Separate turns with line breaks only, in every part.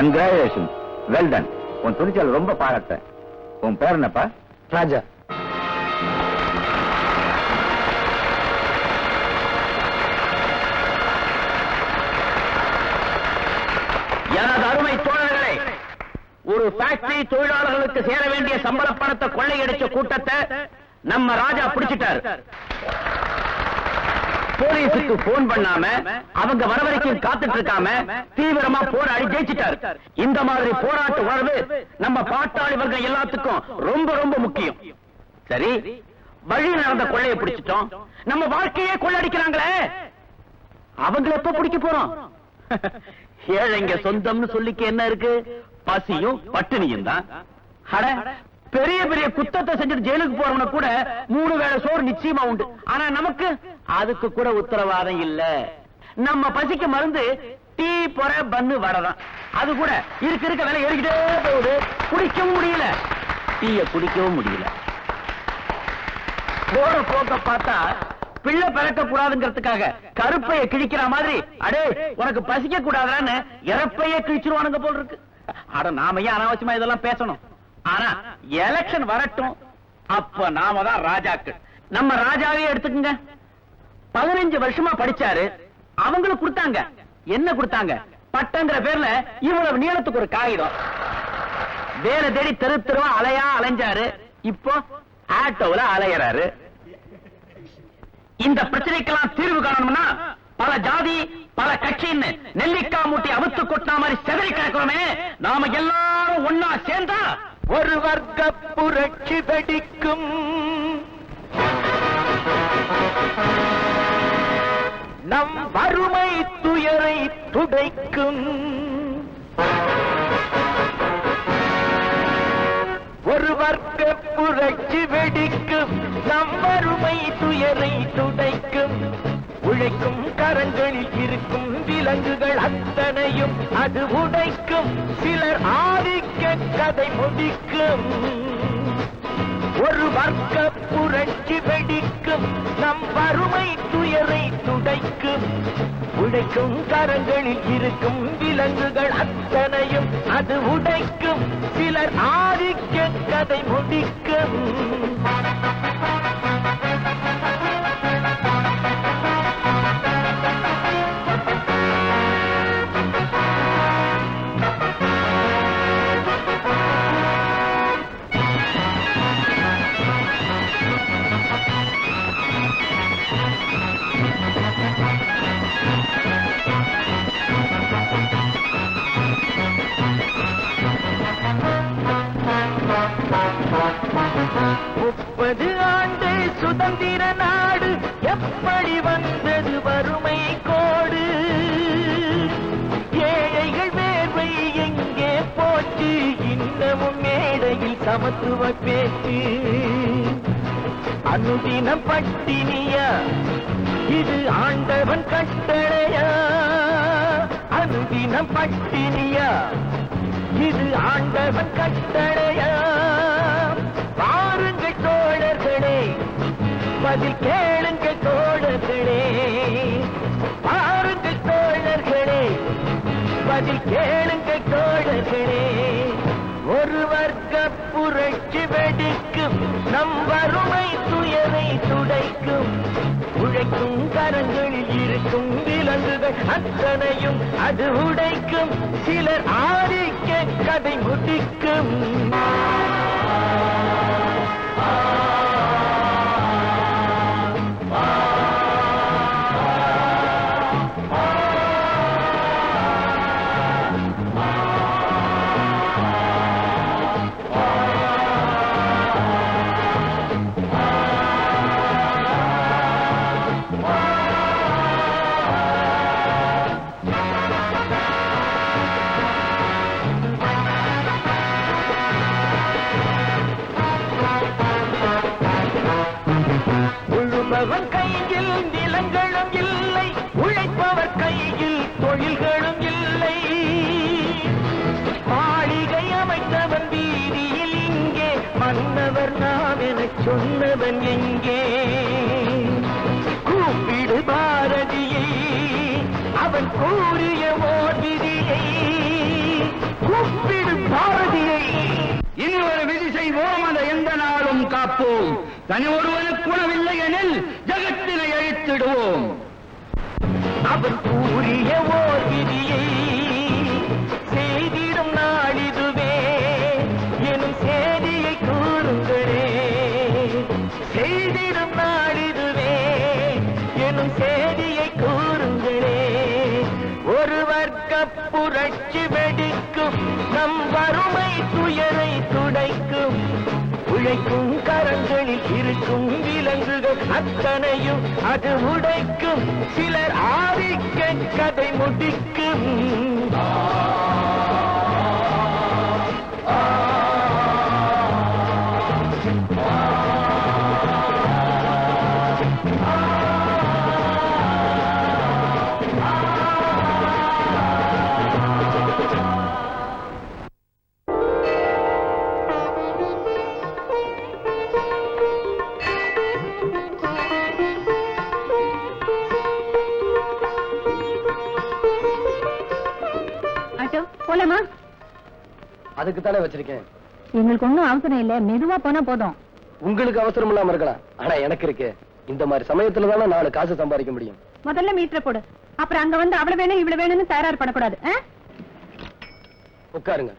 Congratulations. Well done. உன் துணிச்சல் ரொம்ப பாராட்ட. உன் பேர் என்னப்பா? ராஜா.
எனது அருமை தோழர்களே, ஒரு ஃபேக்டரி தொழிலாளர்களுக்கு சேர வேண்டிய சம்பள பணத்தை கொள்ளையடிச்ச கூட்டத்தை நம்ம ராஜா பிடிச்சிட்டாரு. போலீஸுக்கு போன் பண்ணாம அவங்க வர வரைக்கும் காத்துட்டு இருக்காம தீவிரமா போராடி ஜெயிச்சிட்டாரு. இந்த மாதிரி போராட்ட உணர்வு நம்ம பாட்டாளி வர்க்கம் எல்லாத்துக்கும் ரொம்ப ரொம்ப முக்கியம். சரி, வழி நடந்த கொள்ளையை பிடிச்சிட்டோம். நம்ம வாழ்க்கையே கொள்ளடிக்கிறாங்களே, அவங்களை எப்ப பிடிக்க போறோம்? ஏழைங்க சொந்தம்னு சொல்லிக்க என்ன இருக்கு? பசியும் பட்டினியும் தான். பெரிய பெரிய குத்தத்தை செஞ்சுட்டு ஜெயிலுக்கு போறவன கூட 3 வேளை சோறு நிச்சயமா உண்டு. ஆனா நமக்கு அதுக்கு கூட உத்தரவாதம் இல்ல. நம்ம பசிக்கு மருந்து டீ பொற பன்னு வரதான். அது கூட இருக்க வேலை ஏறிக்கிட்டே போகுது. குடிக்கவும் முடியல, டீய குடிக்கவும் முடியல. போற போக்க பார்த்தா பிள்ளை பிறக்க கூடாதுங்கிறதுக்காக கருப்பைய கிழிக்கிற மாதிரி, அடே உனக்கு பசிக்க கூடாதான்னு இறப்பையே கிழிச்சிருவானுங்க போல் இருக்கு. அட நாம ஏன் அனாவசியமா இதெல்லாம் பேசணும்? ஆனா எலெக்ஷன் வரட்டும், அப்ப நாம தான் ராஜாக்கள். நம்ம ராஜாவே எடுத்துக்கங்க. 15 வருஷமா படிச்சாரு. அவங்களுக்கு கொடுத்தாங்க என்ன கொடுத்தாங்க? பட்டங்கிற பேர்ல இவ்வளவு நீளத்துக்கு ஒரு காகிதம். வேலை தேடி தெரு தெருவா அலைஞ்சாரு. இப்போ ஆட்டோல அலையறாரு. இந்த பிரச்சனைக்கெல்லாம் தீர்வு காணணும்னா பல ஜாதி பல கட்சின்னு நெல்லிக்காய் மூட்டி அவுத்து கொட்டின மாதிரி செதறி கிடக்கிறோமே, நாம எல்லாரும் ஒன்னா சேர்ந்தா ஒரு வர்க்க புரட்சி வெடிக்கும். நம் வறுமை துயரை துடைக்கும். ஒரு வர்க்க புரட்சி வெடிக்கும். நம் வறுமை துயரை துடைக்கும். உழைக்கும் கரங்களில் இருக்கும் விலங்குகள் அத்தனையும் அது உடைக்கும். சிலர் ஆதிக்க கதை முடிக்கும். ஒரு வர்க்க புரட்சி வெடிக்கும். நம் வறுமை துயரை துடைக்கும். உழைக்கும் கரங்களில் இருக்கும் விலங்குகள் அத்தனையும் அது உடைக்கும். சிலர் ஆதிக்க கதை முடிக்கும். சுதந்திர நாடு எப்படி வந்தது வறுமை கோடு? ஏழைகள் வேர்வை எங்கே போச்சு? இன்னமும் மேடையில் சமத்துவ பேச்சு. அனுதினம் பட்டினியா? இது ஆண்டவன் கட்டளையா? அனுதினம் பட்டினியா? இது ஆண்டவன் கட்டளையா? பாருங்கள் தோழர்களே,
பதில் கேளுங்கள் தோழர்களே, பாருங்கள் தோழர்களே, பதில் கேளுங்கள் தோழர்களே. ஒரு வர்க்க புரட்சி வெடிக்கும், நம் வறுமை துயரை துடைக்கும். உழைக்கும் கரங்களில் இருக்கும் விலங்குகள் அத்தனையும் அது உடைக்கும். சிலர் ஆதிக்க கதை முடிக்கும். உழுபவர் கையில் நிலங்களும் இல்லை, உழைப்பவர் கையில் தொழில்களும் இல்லை. மாளிகை அமைத்தவன் வீதியில் இங்கே, மன்னவர் நாம் என சொன்னவன் எங்கே? கூப்பிடு பாரதியை, அவன் கூறிய ஓர் விதியை. கூப்பிடு பாரதியை.
இனி ஒரு விதி செய்வோம், அதை எந்த நாளும் காப்போம். தனி ஒருவனுக்கு உணவில்லை எனில் ஜகத்தினை அழித்திடுவோம்.
அவன் கூறிய ஓர் விதியை செய்திடும் நாளிதுவே எனும் செய்தியை கூறுங்களே. செய்திடும் நாளிதுவே எனும் செய்தியை கூறுங்களே. ஒரு வர்க்க புரட்சி வெடிக்கும், நம் வறுமை துயரை துடைக்கும். உழைக்கும் கரங்களில் இருக்கும் விலங்குகள் அத்தனையும் அது உடைக்கும். சிலர் ஆதிக்க கதை முடிக்கும்.
போலாமா?
அதுக்கு தானே வச்சிருக்கேன்.
எங்களுக்கு ஒண்ணும் அவசரம் இல்ல, மெதுவா போனா போதும்.
உங்களுக்கு அவசரம் இல்லாம இருக்கலாம், ஆனா எனக்கு இருக்கு. இந்த மாதிரி சமயத்துல தானே 4 காசு சம்பாதிக்க முடியும்.
முதல்ல மீட்டரை போடு, அப்புறம் அங்க வந்து அவ்வளவு வேணும் இவ்வளவு வேணும்னு தயார் படக்கூடாது.
உட்காருங்க.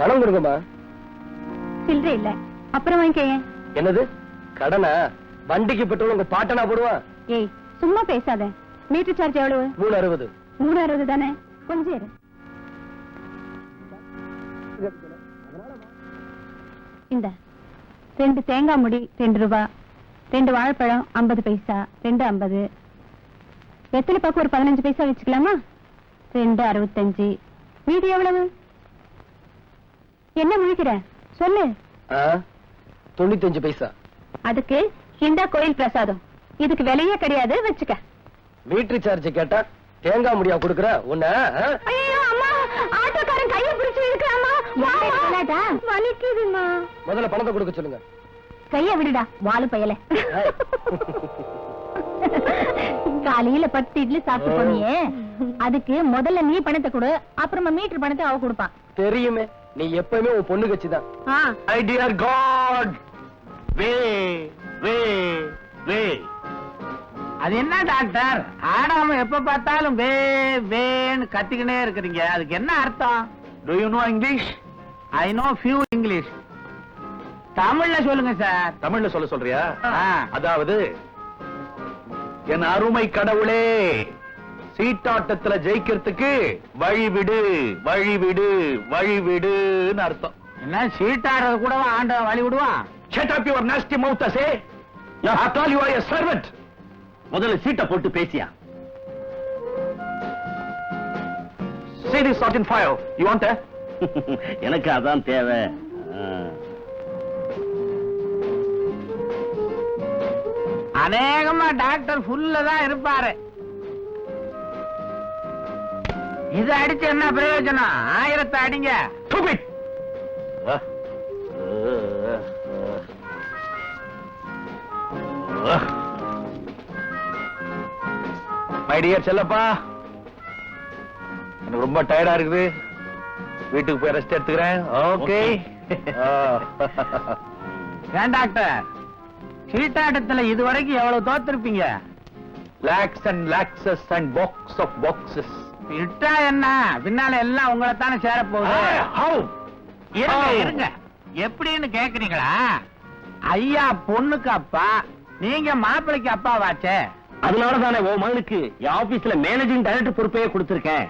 பணம் கொடுங்கம்மா.
சில்லறை இல்ல, அப்புறம் வாங்கிக்க.
என்னது கடனா? வண்டிக்கு பெட்ரோல் உங்க பாட்டனா போடுவான்.
ஏய் சும்மா பேசாத. மீட்டர் சார்ஜ் எவ்வளவு?
360.
360 தானே, கொஞ்சம் இரு. இந்த 2 தேங்காய் முடி 2 ரூபா, 2 வாழைப்பழம் 50 பைசா, 2.50. வெத்தலை பாக்கு ஒரு 15 பைசா வச்சுக்கலாமா? 2.65. மீதி எவ்வளவு? என்ன முழிக்கிற சொல்லு.
95 பைசா.
அதுக்கு இந்த கோயில் பிரசாதம், இதுக்கு விலையே கிடையாது, வச்சுக்க.
மீட்டர் சார்ஜ் கேட்டா தேங்காய் முடியா கொடுக்கற உன்ன?
ஐயோ அம்மா, ஆட்டோக்காரன் கையை பிடிச்சு இழுக்கறாமா. வலிக்குதுமா.
முதல்ல பணத்தை கொடுக்க சொல்லுங்க.
கையை விடுடா வாலு பயல. காலையில 10 இட்லி சாப்பிட்டு போனியே, அதுக்கு முதல்ல நீ பணத்தை கொடு, அப்புறமா மீட்டர் பணத்தை அவ கொடுப்பான்.
தெரியுமே, நீ எப்பவுமே உன் பொண்ணு கட்சிதான்.
My dear God, வே வே வே. அது என்ன டாக்டர், ஆடாம எப்ப பார்த்தாலும் வே வேன்னு கத்திக்கினே இருக்கிறீங்க, அதுக்கு என்ன அர்த்தம்? Do you know English? I know few English. தமிழ்ல சொல்லுங்க சார். தமிழ்ல சொல்றியா? அதாவது
என் அருமை கடவுளே, சீட்டாட்டத்துல ஜெயிக்கிறதுக்கு வழிவிடு வழிவிடு வழிவிடுன்னு அர்த்தம்.
என்ன சீட்டாடுறது கூடவா ஆண்டவன் வழி விடுவான்?
Shut up your nasty mouth, I say. After all, you are a servant.
முதல்ல சீட்டை போட்டு பேசியா?
See this Sergeant Fire. You want that?
எனக்கு அதான் தேவை. அநேகமா டாக்டர் ஃபுல்ல தான் இருப்பாரு. இது அடிச்சு என்ன பிரயோஜனம்? 1000 அடிங்க.
Stupid. My dear செல்லப்பா, எனக்கு ரொம்ப டயர்டா இருக்குது. வீட்டுக்கு போய் ரெஸ்ட் எடுத்துக்கிறேன். ஓகே.
ஏன் டாக்டர், சீட்டாட்டத்துல இதுவரைக்கும் எவ்வளவு தோத்திருப்பீங்க?
Lakhs and lakhs and box of boxes.
விட்டா என்ன, பின்னால எல்லாம் உங்களை தானே சேர போகுது.
How?
இருங்க இருங்க, எப்படின்னு கேக்குறீங்களா? ஐயா பொண்ணுக்கு அப்பா, நீங்க மாப்பிளைக்கு அப்பா வாச்சே. அதனாலதானே உன் மகனுக்கு என் ஆபீஸ்ல மேனேஜிங் டைரக்டர் பொறுப்பையே கொடுத்திருக்கேன்.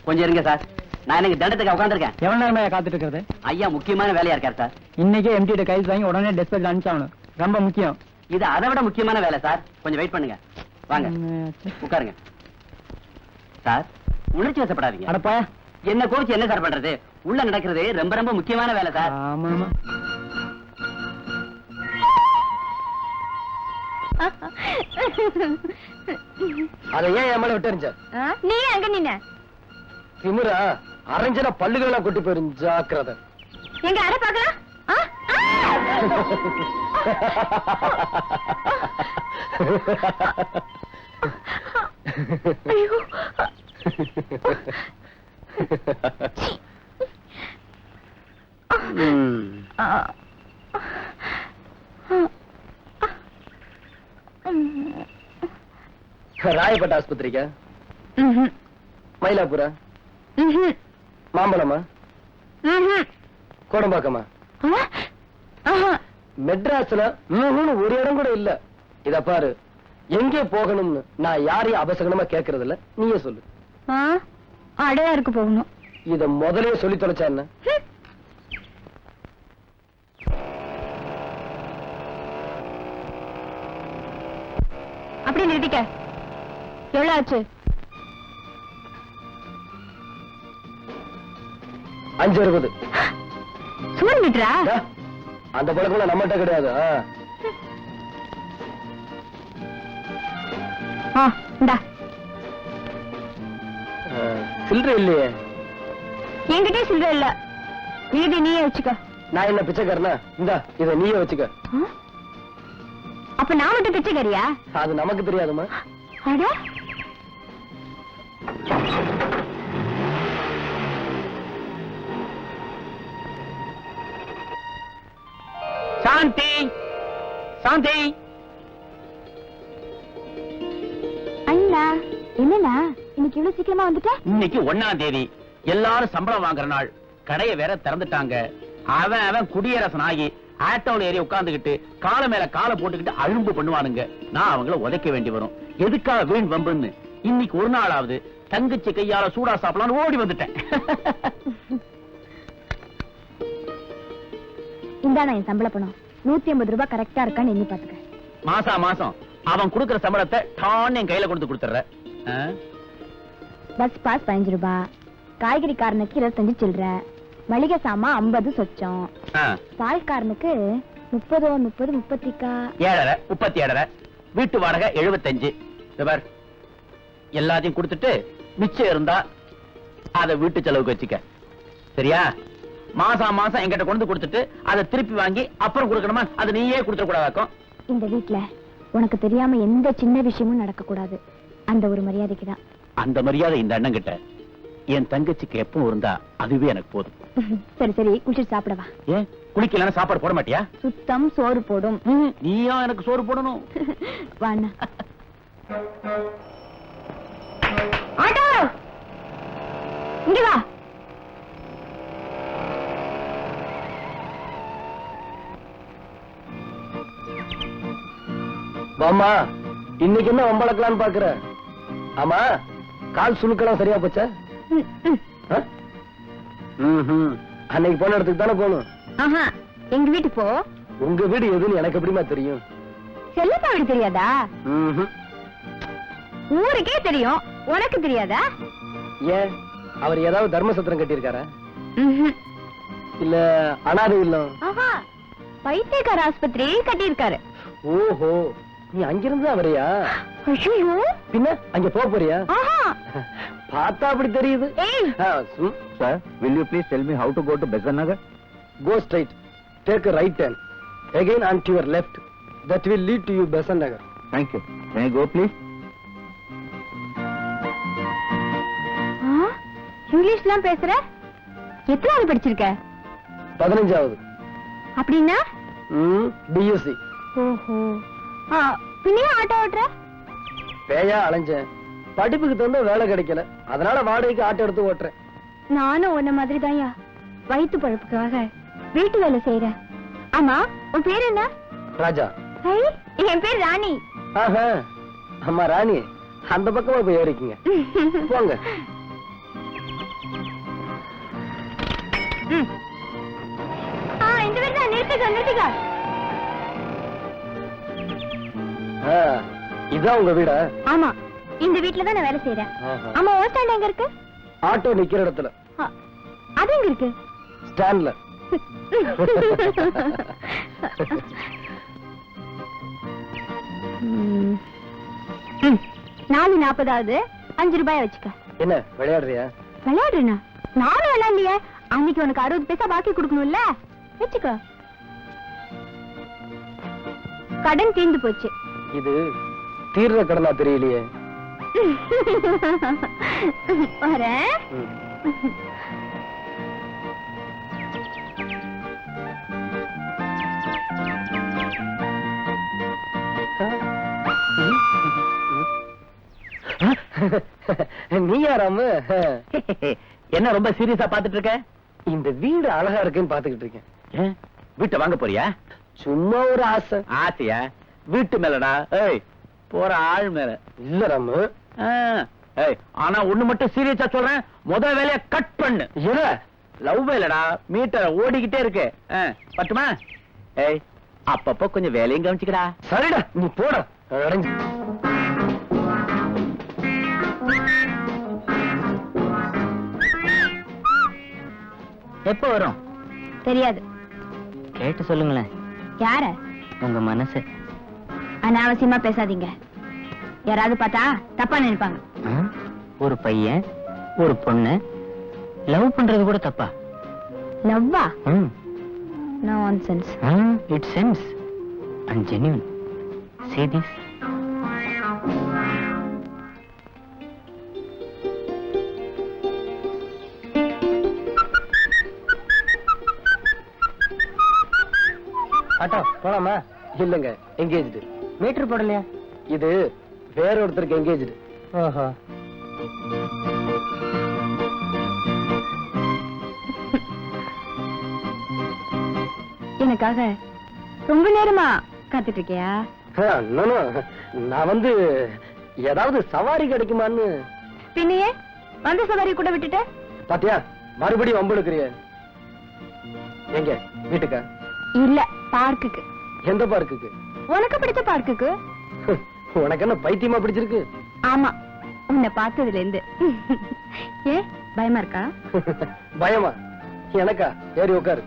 கொஞ்சம் இருங்க சார், நான் எனக்கு தண்டத்துக்கு உட்காந்துருக்கேன்.
எவ்வளவு நேரமா காத்துட்டு இருக்கிறது?
ஐயா முக்கியமான வேலையா இருக்காரு சார்.
இன்னைக்கே எம்டி கைஸ் வாங்கி உடனே டிஸ்பேச் அனுப்பிச்சாகணும். ரொம்ப முக்கியம்.
இது அதை விட முக்கியமான வேலை சார். கொஞ்சம் வெயிட் பண்ணுங்க. வாங்க உட்காருங்க. சார் உணர்ச்சி வசப்படாதீங்க.
அடப்பா,
என்ன கோச்சு என்ன சார் பண்றது? உள்ள நடக்கிறது ரொம்ப ரொம்ப முக்கியமான வேலை சார்.
ஆமா ஆமா. அதை ஏன் என் மேல விட்டு எறிஞ்ச?
நீ அங்க நின்ன
திமிரா அரைஞ்சனா பல்லுகளெல்லாம் கொட்டி போயிரும். ஜாக்கிரதை.
எங்க அரை பாக்கலாம்.
ராயப்பட்ட ஆஸ்பத்திரிக்கா? மயிலாப்பூரா? மாம்பழமா? கோடம்பாக்கமா? மெட்ராஸ்ல ஒரு இடம் கூட இல்ல. இத பாரு, எங்கே போகணும்னு நான் யாரையும் அபசகனமா கேட்கறது இல்ல. நீயே சொல்லு.
அடையாருக்கு போகணும்.
இத முதலே சொல்லி தொலைச்சா என்ன?
அப்படி நிறுத்திக்க. எவ்வளவு ஆச்சு?
5.60.
சூன் மீட்டரா?
அந்த பழக்கம் நம்மகிட்ட கிடையாது.
இந்தா.
சில்லறை இல்லையே.
என்கிட்ட சில்லறை இல்ல. மீதி நீயே வச்சுக்க.
நான் என்ன பிச்சைக்காரனா? இந்தா இத நீயே வச்சுக்க.
அப்ப நான் மட்டும் பிச்சைக்காரியா?
அது நமக்கு தெரியாதுமா.
அட
சாந்தி, சாந்தி.
அண்ணா, என்னண்ணா இன்னைக்கு இவ்வளவு சீக்கிரமா வந்துட்ட?
இன்னைக்கு 1ஆம் தேதி, எல்லாரும் சம்பளம் வாங்குற நாள். கடையை வேற திறந்துட்டாங்க. அவன் குடியரசன் ஆகி ஆட்டோல ஏறி உட்கார்ந்துகிட்டு கால மேல காலை போட்டுக்கிட்டு அழும்பு பண்ணுவானுங்க. நான் அவங்கள உதைக்க வேண்டி வரும். எதுக்காக வீண் வம்புன்னு இன்னைக்கு ஒரு நாளாவது தங்கச்சி கையால சூடா சாப்பிடலாம்னு ஓடி வந்துட்டேன்.
இந்தாண்ணா என் சம்பள பணம். 150 ரூபாய் கரெக்டா இருக்கான்னு எண்ணி பாத்துக்க.
மாசா மாசம் அவன் கொடுக்கற சம்பளத்தை டான்னு என் கையில கொடுத்து கொடுத்துற.
பஸ் பாஸ் 15 ரூபாய், காய்கறிக்காரனுக்கு 25 சில்லற, மளிகை சாமா 50 சொச்சம், பால்காரனுக்கு 30
7.5 37, வீட்டு வாடகை 75. எல்லாத்தையும் கொடுத்துட்டு மிச்சம் இருந்தா அத வீட்டு செலவுக்கு வச்சுக்க. சரியா? மாசம் மாசம் என்கிட்ட கொண்டு வந்து கொடுத்துட்டு அதை திருப்பி வாங்கி அப்புறம் கொடுக்கணுமா? அது நீயே கொடுத்துட கூடாதாக்கும்.
இந்த வீட்ல உனக்கு தெரியாம எந்த சின்ன விஷயமும் நடக்க கூடாது. அந்த ஒரு மரியாதைக்கு தான்.
அந்த மரியாதை இந்த அண்ணன் கிட்ட என் தங்கச்சிக்கு எப்பவும் இருந்தா அதுவே எனக்கு போதும்.
சரி சரி, குளிச்சு சாப்பிடவா?
ஏன் குளிக்கலன்னா சாப்பாடு போட மாட்டியா?
சுத்தம் சோறு போடும்.
நீயா எனக்கு சோறு போடணும்?
வாண்ணா. ஆட்டோ இங்க வா.
வாமா, இன்னைக்கு என்ன வம்பளக்கலான்னு பாக்குற? ஆமா, கால் சுழுக்கெல்லாம் சரியா போச்சா? அன்னைக்கு போன இடத்துக்கு தானே போகணும்.
ஆஹா, எங்க வீட்டு போ.
உங்க வீடு எதுன்னு எனக்கு எப்படிமா தெரியும்?
செல்லப்பா வீடு தெரியாதா? ஊருக்கே தெரியும், உனக்கு தெரியாதா?
ஏன், அவர் ஏதாவது தர்மசத்திரம் கட்டியிருக்காரா? இல்ல அனாதை இல்லம்?
ஆஹா, பைத்தியக்கார ஆஸ்பத்திரி கட்டியிருக்காரு.
ஓஹோ, நீ அங்கிருந்து தான் வரியா?
ஐயோ,
பின்ன அங்க போக போறியா?
ஆஹா,
பார்த்தா அப்படி தெரியுது.
Sir, will you please tell me how to go to Besant Nagar?
Go straight, take a right turn, again on to your left. That will lead to you Besant Nagar.
Thank you. Can I go, please?
இங்கிலீஷ்லாம் பேசுற? எத்தனாவது படிச்சிருக்க?
15வது.
அப்படின்னா?
BSc.
ஓஹோ, பின்னே auto ஓட்டுற?
பேயா அலைஞ்சேன், படிப்புக்கு தகுந்த வேலை கிடைக்கல, அதனால வாடகைக்கு ஆட்டோ எடுத்து ஓட்டுறேன்.
நானும் உன்ன மாதிரி தான்யா, வயிற்று பழப்புக்காக வீட்டு வேலை செய்யறேன். ஆமா, உன் பேர் என்ன?
ராஜா.
என் பேர் ராணி.
ஆஹா, அம்மா ராணி, அந்த பக்கமா போய் ஏறிக்குங்க. போங்க.
இந்த வீடு தான். நிறுத்துக்க.
இதான் உங்க வீடா?
ஆமா, இந்த வீட்டுல தான் நான் வேலை செய்யறேன். ஆமா, ஓ ஸ்டாண்ட் எங்க இருக்கு?
ஆட்டோ நிக்கிற இடத்துல.
அது எங்க இருக்கு?
ஸ்டாண்ட்ல.
4:40 5 ரூபாய் வச்சுக்க.
என்ன விளையாடுறியா?
விளையாடுறேனா? நானும் விளையாடலையே. அன்னைக்கு உனக்கு 60 பைசா பாக்கி கொடுக்கணும்ல, வச்சுக்க. கடன் தீர்ந்து போச்சு.
இது தீர்ற கடனா தெரியலையே.
வரேன்.
நீ யாராம?
என்ன ரொம்ப சீரியஸா பாத்துட்டு இருக்க?
இந்த வீடு அழகா இருக்குன்னு பாத்துக்கிட்டு இருக்கேன்.
ஏன் வீட்டை வாங்க போறியா?
சும்மா ஒரு ஆசை.
ஆசையா? வீட்டு மேலடா. ஏய், போற ஆள் மேல
இல்ல ராமு.
ஏய், ஆனா ஒண்ணு மட்டும் சீரியஸா சொல்றேன், முதல் வேலைய கட் பண்ணு.
இல்ல
லவ் வேலடா, மீட்டர் ஓடிக்கிட்டே இருக்கு. பட்டுமா? ஏய், அப்பப்போ கொஞ்சம் வேலையும் கவனிச்சுக்கடா.
சரிடா, நீ போடா. அடைஞ்சு
எப்ப வரும்
தெரியாது.
கேட்டு சொல்லுங்களேன்.
யார?
உங்க மனசு.
அனாவசியமா பேசாதீங்க, யாராவது பார்த்தா தப்பா நினைப்பாங்க.
ஒரு பையன் ஒரு பொண்ணு லவ் பண்றது கூட தப்பா?
லவ்வா? Nonsense.
It sense and genuine. See this?
Auto போலாமா? இல்லங்க, எங்கேஜ்டு.
மீட்டர் போடலையா?
இது வேற ஒருத்தருக்கு எங்கேஜ்டு.
ஓஹோ.
எனக்காக ரொம்ப நேரமா காத்துட்டு இருக்கியா?
நான் வந்து ஏதாவது சவாரி கிடைக்குமான்னு.
பின்னையே வந்த சவாரி கூட விட்டுட்ட.
பாத்தியா, மறுபடியும் வம்பெடுக்கிறிய. எங்க வீட்டுக்கா?
இல்ல, பார்க்குக்கு.
எந்த பார்க்குக்கு?
உனக்கு பிடிச்ச பார்க்குக்கு.
உனக்கு என்ன பைத்தியமா பிடிச்சிருக்கு?
ஆமா, உன்னை பார்த்ததுல இருந்து. ஏ, பயமா இருக்கா?
பயமா? எனக்கா? ஏறி உட்காரு.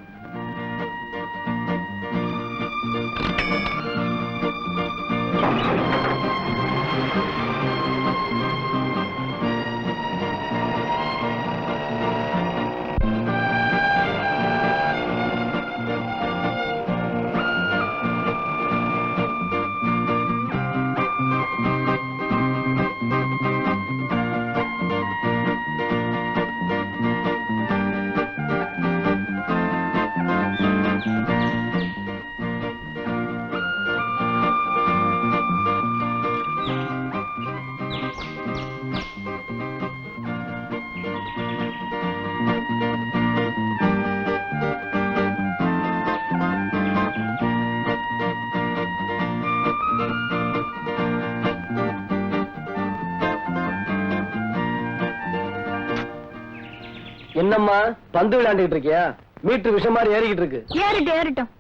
என்னம்மா பந்து விளையாண்டுட்டு இருக்கியா? மீட்டர் விஷம் மாதிரி ஏறிக்கிட்டு இருக்கு.
ஏறிட்டும் ஏறிட்டும்.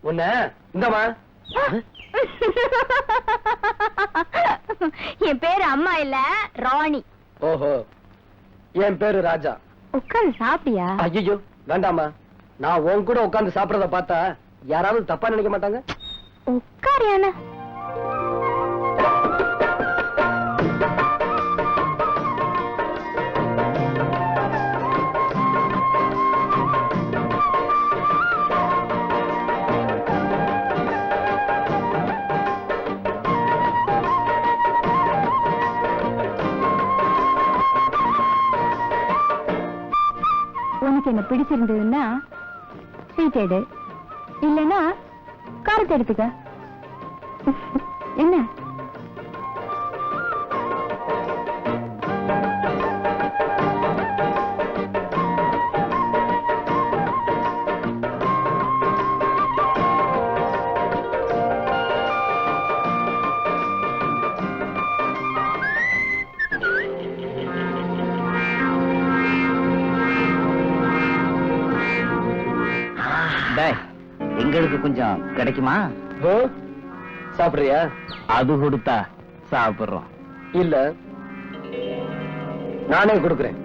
உன்ன இந்தம்மா.
என் பேரு அம்மா இல்ல, ராணி.
ஓஹோ, என் பேரு ராஜா.
உட்காந்து சாப்பிட்டியா?
ஐயோ வேண்டாமா, நான் உன் கூட உட்கார்ந்து சாப்பிடறத பார்த்தா யாராவது தப்பா நினைக்க மாட்டாங்க?
உட்காரியான. உனக்கு என்ன பிடிச்சிருந்ததுன்னா ஸ்வீட் எடு, இல்லைன்னா காரத்தை எடுத்துக்க. என்ன?
டேய், எங்களுக்கு கொஞ்சம் கிடைக்குமா?
ஓ, சாப்பிடுறியா?
அது கொடுத்தா சாப்பிடுறோம்.
இல்ல, நானே கொடுக்கிறேன்.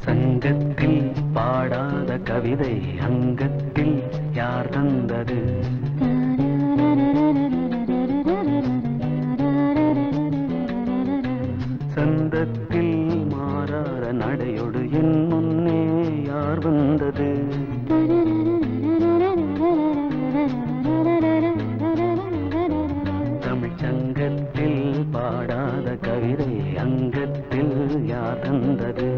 சங்கத்தில் பாடாத கவிதை அங்கத்தில் யார் தந்தது? சந்தத்தில் மாறாத நடையோடு என் முன்னே யார் வந்தது? தமிழ் சங்கத்தில் பாடாத கவிதை அங்கத்தில் யார் தந்தது?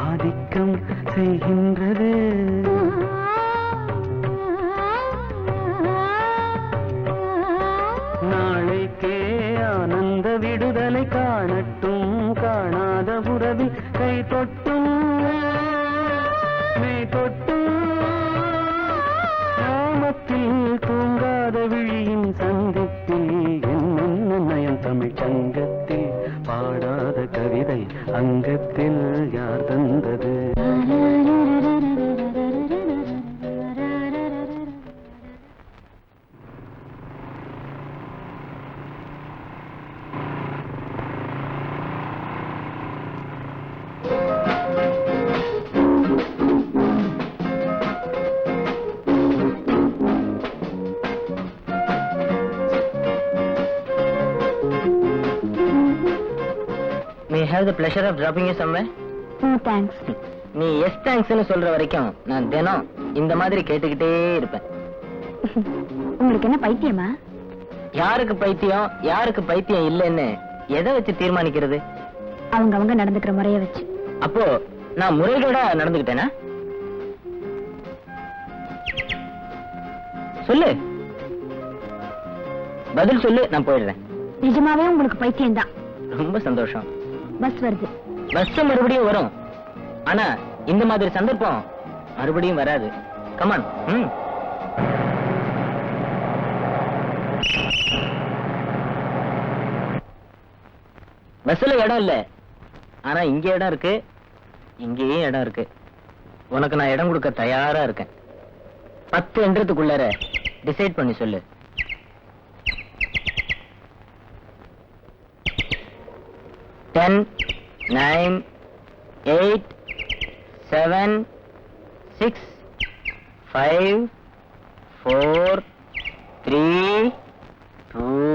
ஆதிக்கம் செய்கின்றது. நாளைக்கே ஆனந்த விடுதலை காணட்டும், காணாத உறவில் கை தொட்டும் மெய் தொட்டும், கிராமத்தில் தூங்காத விழியின் சந்திப்பில் என்ன நயம் தமிழ் சங்கத்தில் பாடாத கவிதை அங்கத்தில் யார் தந்தது?
May I have the pleasure of dropping you somewhere?
Thanks.
நீ எஸ் தேங்க்ஸ்னு சொல்ற வரைக்கும் நான் தினம் இந்த மாதிரி கேட்டுக்கிட்டே இருப்பேன்.
உங்களுக்கு என்ன பைத்தியமா?
யாருக்கு பைத்தியம் யாருக்கு பைத்தியம் இல்லைன்னு எதை வச்சு தீர்மானிக்கிறது?
அவங்க நடந்துக்கிற முறைய வச்சு.
அப்போ நான் முறைகளோட நடந்துக்கிட்டேனா? சொல்லு, பதில் சொல்லு, நான் போயிடுறேன்.
நிஜமாவே உங்களுக்கு பைத்தியம் தான்.
ரொம்ப சந்தோஷம்.
பஸ் வருது.
பஸ் மறுபடியும் வரும், ஆனா இந்த மாதிரி சந்தர்ப்பம் மறுபடியும் வராது. கமான். பஸ்ல இடம் இல்ல, ஆனா இங்க இடம் இருக்கு, இங்கேயும் இடம் இருக்கு. உனக்கு நான் இடம் கொடுக்க தயாரா இருக்கேன். 10 எண்ணத்துக்குள்ளார டிசைட் பண்ணி சொல்லு. 10, 9, 8, 7, 6, 5, 4, 3, 2.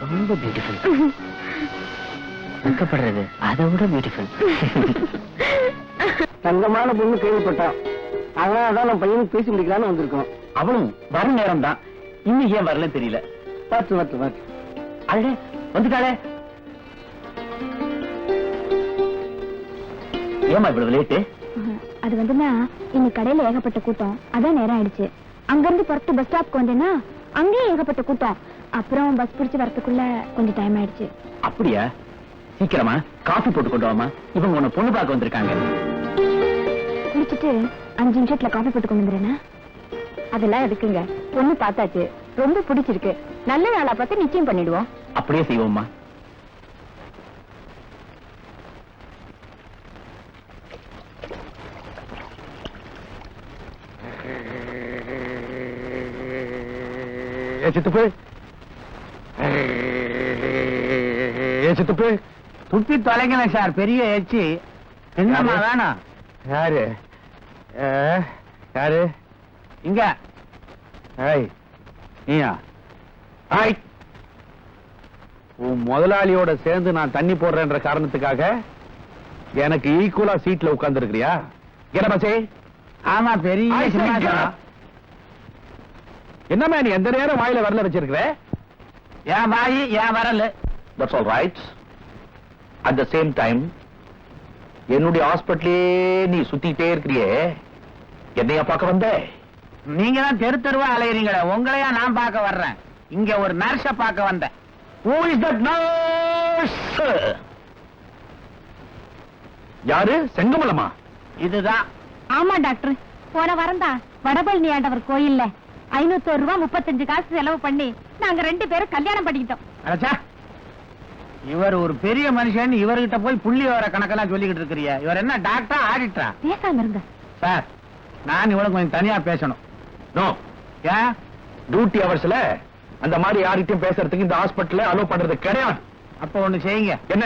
ரொம்ப பியூட்டிஃபுல். வெக்கப்படுறது அதை விட பியூட்டிஃபுல்.
தங்கமான பொண்ணு கேள்விப்பட்டான், அதனாலதான் நம்ம பையனுக்கு பேசி முடிக்கலான்னு வந்திருக்கோம்.
அவளும் வர நேரம் தான், இன்னும் ஏன் வரல தெரியல.
பார்த்து
அடே வந்துட்டாளே. ஏமா இவ்வளவு லேட்டு?
அது வந்துன்னா இன்னைக்கு கடையில ஏகப்பட்ட கூட்டம், அதான் நேரம் ஆயிடுச்சு. அங்க இருந்து புறத்து பஸ் ஸ்டாப்க்கு வந்தேன்னா அங்கேயும் ஏகப்பட்ட கூட்டம். அப்புறம் பஸ் பிடிச்சு வரதுக்குள்ள கொஞ்சம் டைம் ஆயிடுச்சு.
அப்படியா? சீக்கிரமா காஃபி போட்டு கொண்டு வாமா, இவங்க உன்னை பொண்ணு பார்க்க வந்திருக்காங்க.
குளிச்சுட்டு 5 நிமிஷத்துல காஃபி போட்டு கொண்டு வந்துடுறேன்னா? அதெல்லாம் எதுக்குங்க, பொண்ணு பார்த்தாச்சு, ரொம்ப பிடிச்சிருக்கு, நல்ல நாளா பார்த்து நிச்சயம் பண்ணிடுவோம்.
அப்படியே செய்வோம்மா. சித்துப்பு, சித்துப்பு
துப்பி தொலைங்கள சார், பெரிய எச்சி. என்னமா வேணும்?
யாரு யாரு
இங்க
நீயா? உன் முதலாளியோட சேர்ந்து நான் தண்ணி போடுறேன்ற காரணத்துக்காக எனக்கு ஈக்குவலா சீட்ல உட்கார்ந்து இருக்கிறியா? பசே.
ஆமா, பெரிய சிம்மாசனம்.
என்னமா நீ எந்த நேரம் வாயில வரல வச்சிருக்கிற?
ஏன் வாயி ஏன் வரல?
That's all right. At the same time, என்னுடைய ஹாஸ்பிட்டலே நீ சுத்திட்டே இருக்கிறியே, என்னையா பார்க்க வந்த?
நீங்க தான் தெரு தெருவா அலையறீங்களே, உங்களையா நான் பார்க்க வர்றேன். இங்க ஒரு நர்ஸ பார்க்க வந்தேன்.
Who is that nurse? யாரு? செங்கமலமா?
இதுதான்.
ஆமா டாக்டர், போன வாரம் தான் வடபழனி ஆண்டவர் கோயில்ல 501 ரூபாய் 35 காசு செலவு பண்ணி நாங்க 2 பேரும் கல்யாணம் பண்ணிக்கிட்டோம்.
அடச்சா, இவர் ஒரு பெரிய மனுஷன், இவர்கிட்ட போய் புள்ளி வர கணக்கெல்லாம் சொல்லிக்கிட்டு இருக்கிறிய. இவர் என்ன டாக்டரா ஆடிட்டரா?
பேசாம இருங்க
சார், நான் இவளுக்கு கொஞ்சம் தனியா பேசணும்.
நோ.
ஏன்?
டியூட்டி அவர்ஸ்ல அந்த மாதிரி யார்கிட்டயும் பேசுறதுக்கு இந்த ஹாஸ்பிட்டல்ல அலோ பண்றது கிடையாது.
அப்ப ஒண்ணு செய்யுங்க.
என்ன?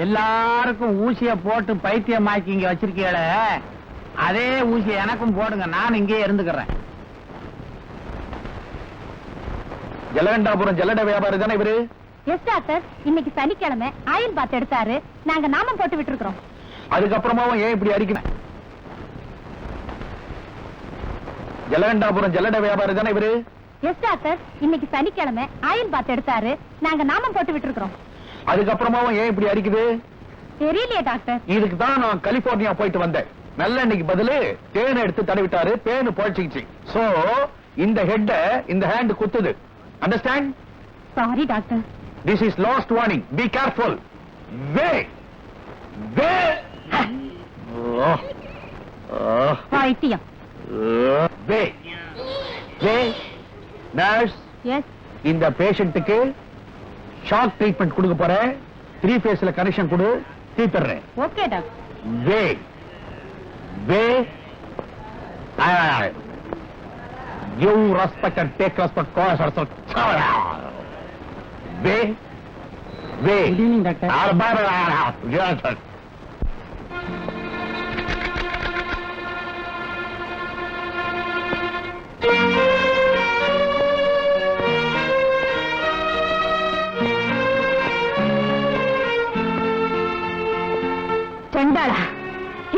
எல்லாருக்கும் ஊசிய போட்டு பைத்தியமாக்கி இங்க வச்சிருக்கீங்களே, அதே ஊசிய எனக்கும் போடுங்க, நான் இங்கே இருந்துக்கிறேன்.
ஜலகண்டாபுரம் ஜல்லட வியாபாரி தானே இவரு?
எஸ் டாக்டர், இன்னைக்கு சனிக்கிழமை ஆயில் பாத் எடுத்தாரு. நாங்க நாமம் போட்டு விட்டு இருக்கிறோம்.
அதுக்கப்புறமாவும் ஏன் இப்படி அடிக்கணும்? ஜலகண்டாபுரம் ஜல்லட வியாபாரி தானே இவரு?
எஸ் டாக்டர், இன்னைக்கு சனிக்கிழமை ஆயில் பாத் எடுத்தாரு. நாங்க நாமம் போட்டு விட்டு இருக்கிறோம்.
அதுக்கப்புறமாவும் ஏன் இப்படி அடிக்குது?
தெரியலையே டாக்டர்.
இதுக்கு தான் நான் கலிபோர்னியா போயிட்டு வந்தேன். நல்லெண்ணெய்க்கு பதிலு தேனை எடுத்து தடவிட்டாரு. பேனு போயிடுச்சு. சோ இந்த ஹெட்ட இந்த ஹேண்ட் குத்துது. Understand?
Sorry doctor.
This is last warning. Be careful. Way.
பைத்தியம்.
Way. Nurse,
yes.
இந்த பேஷண்ட்டுக்கு ஷாக் ட்ரீட்மெண்ட் கொடுக்க போறேன். 3 ஃபேஸ்ல கனெக்ஷன் கொடு, தீர்த்துறேன்.
Okay doctor.
Way. You respect and take respect. Way.
Good evening, doctor.
Yes, sir.
செண்டாளா,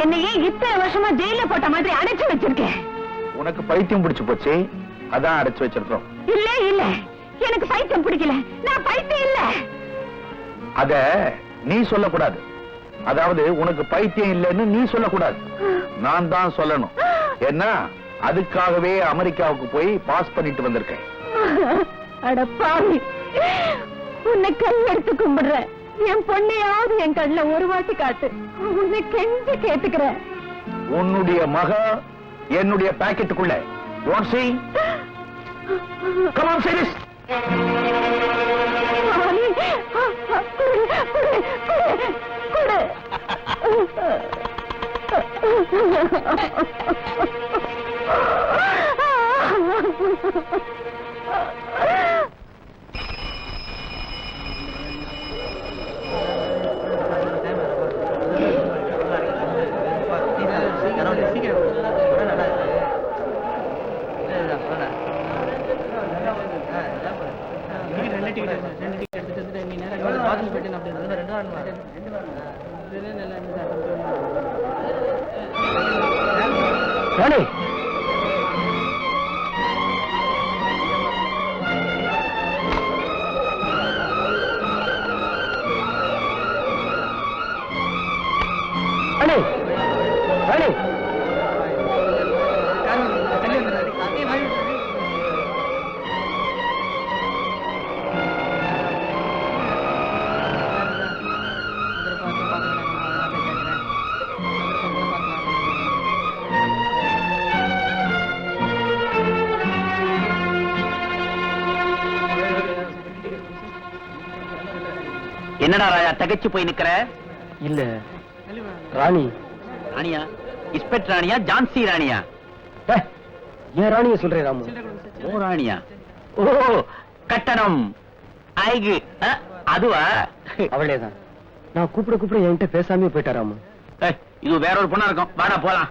என்னையே இத்தனை வருஷமா ஜெயில போட்ட மாதிரி அடைச்சு வச்சிருக்கேன்.
உனக்கு பைத்தியம் பிடிச்சு போச்சு, அதான் அடைச்சு வச்சிருக்கோம்.
இல்ல இல்ல, எனக்கு பைத்தியம் பிடிக்கல. நான் பைத்தியம் இல்ல.
அத நீ சொல்லக்கூடாது. அதாவது உனக்கு பைத்தியம் இல்லைன்னு நீ சொல்லக்கூடாது, நான் தான் சொல்லணும். ஏன்னா அதுக்காகவே அமெரிக்காவுக்கு போய் பாஸ் பண்ணிட்டு வந்திருக்கேன்.
அட பாவி, உன்னை கண் எடுத்து கும்பிடுறேன். என் பொண்ணையாவது என் கண்ணுல ஒரு வாட்டி காட்டு. உன்னை கெஞ்சி கேட்டுக்கிறேன்.
உன்னுடைய மக என்னுடைய பாக்கெட்டுக்குள்ள. Want see? Come on, say this.
பாவி, குடு.
ராணி, ராணி, ராணி.
என்னடா ராஜா தகச்சு போய் நிக்கிற?
இல்ல ராணி.
ராணியா? இஸ்பெக்ட் ராணியா? ஜான்சி ராணியா?
ஏன் ராணிய சொல்றேன் ராமு?
ஓ ராணியா? ஓ கட்டணம் ஐகு அதுவா?
அவளேதான். நான் கூப்பிட என்கிட்ட பேசாமே போயிட்டா ராமு.
இது வேற ஒரு பொண்ணா இருக்கும். வாடா போலாம்.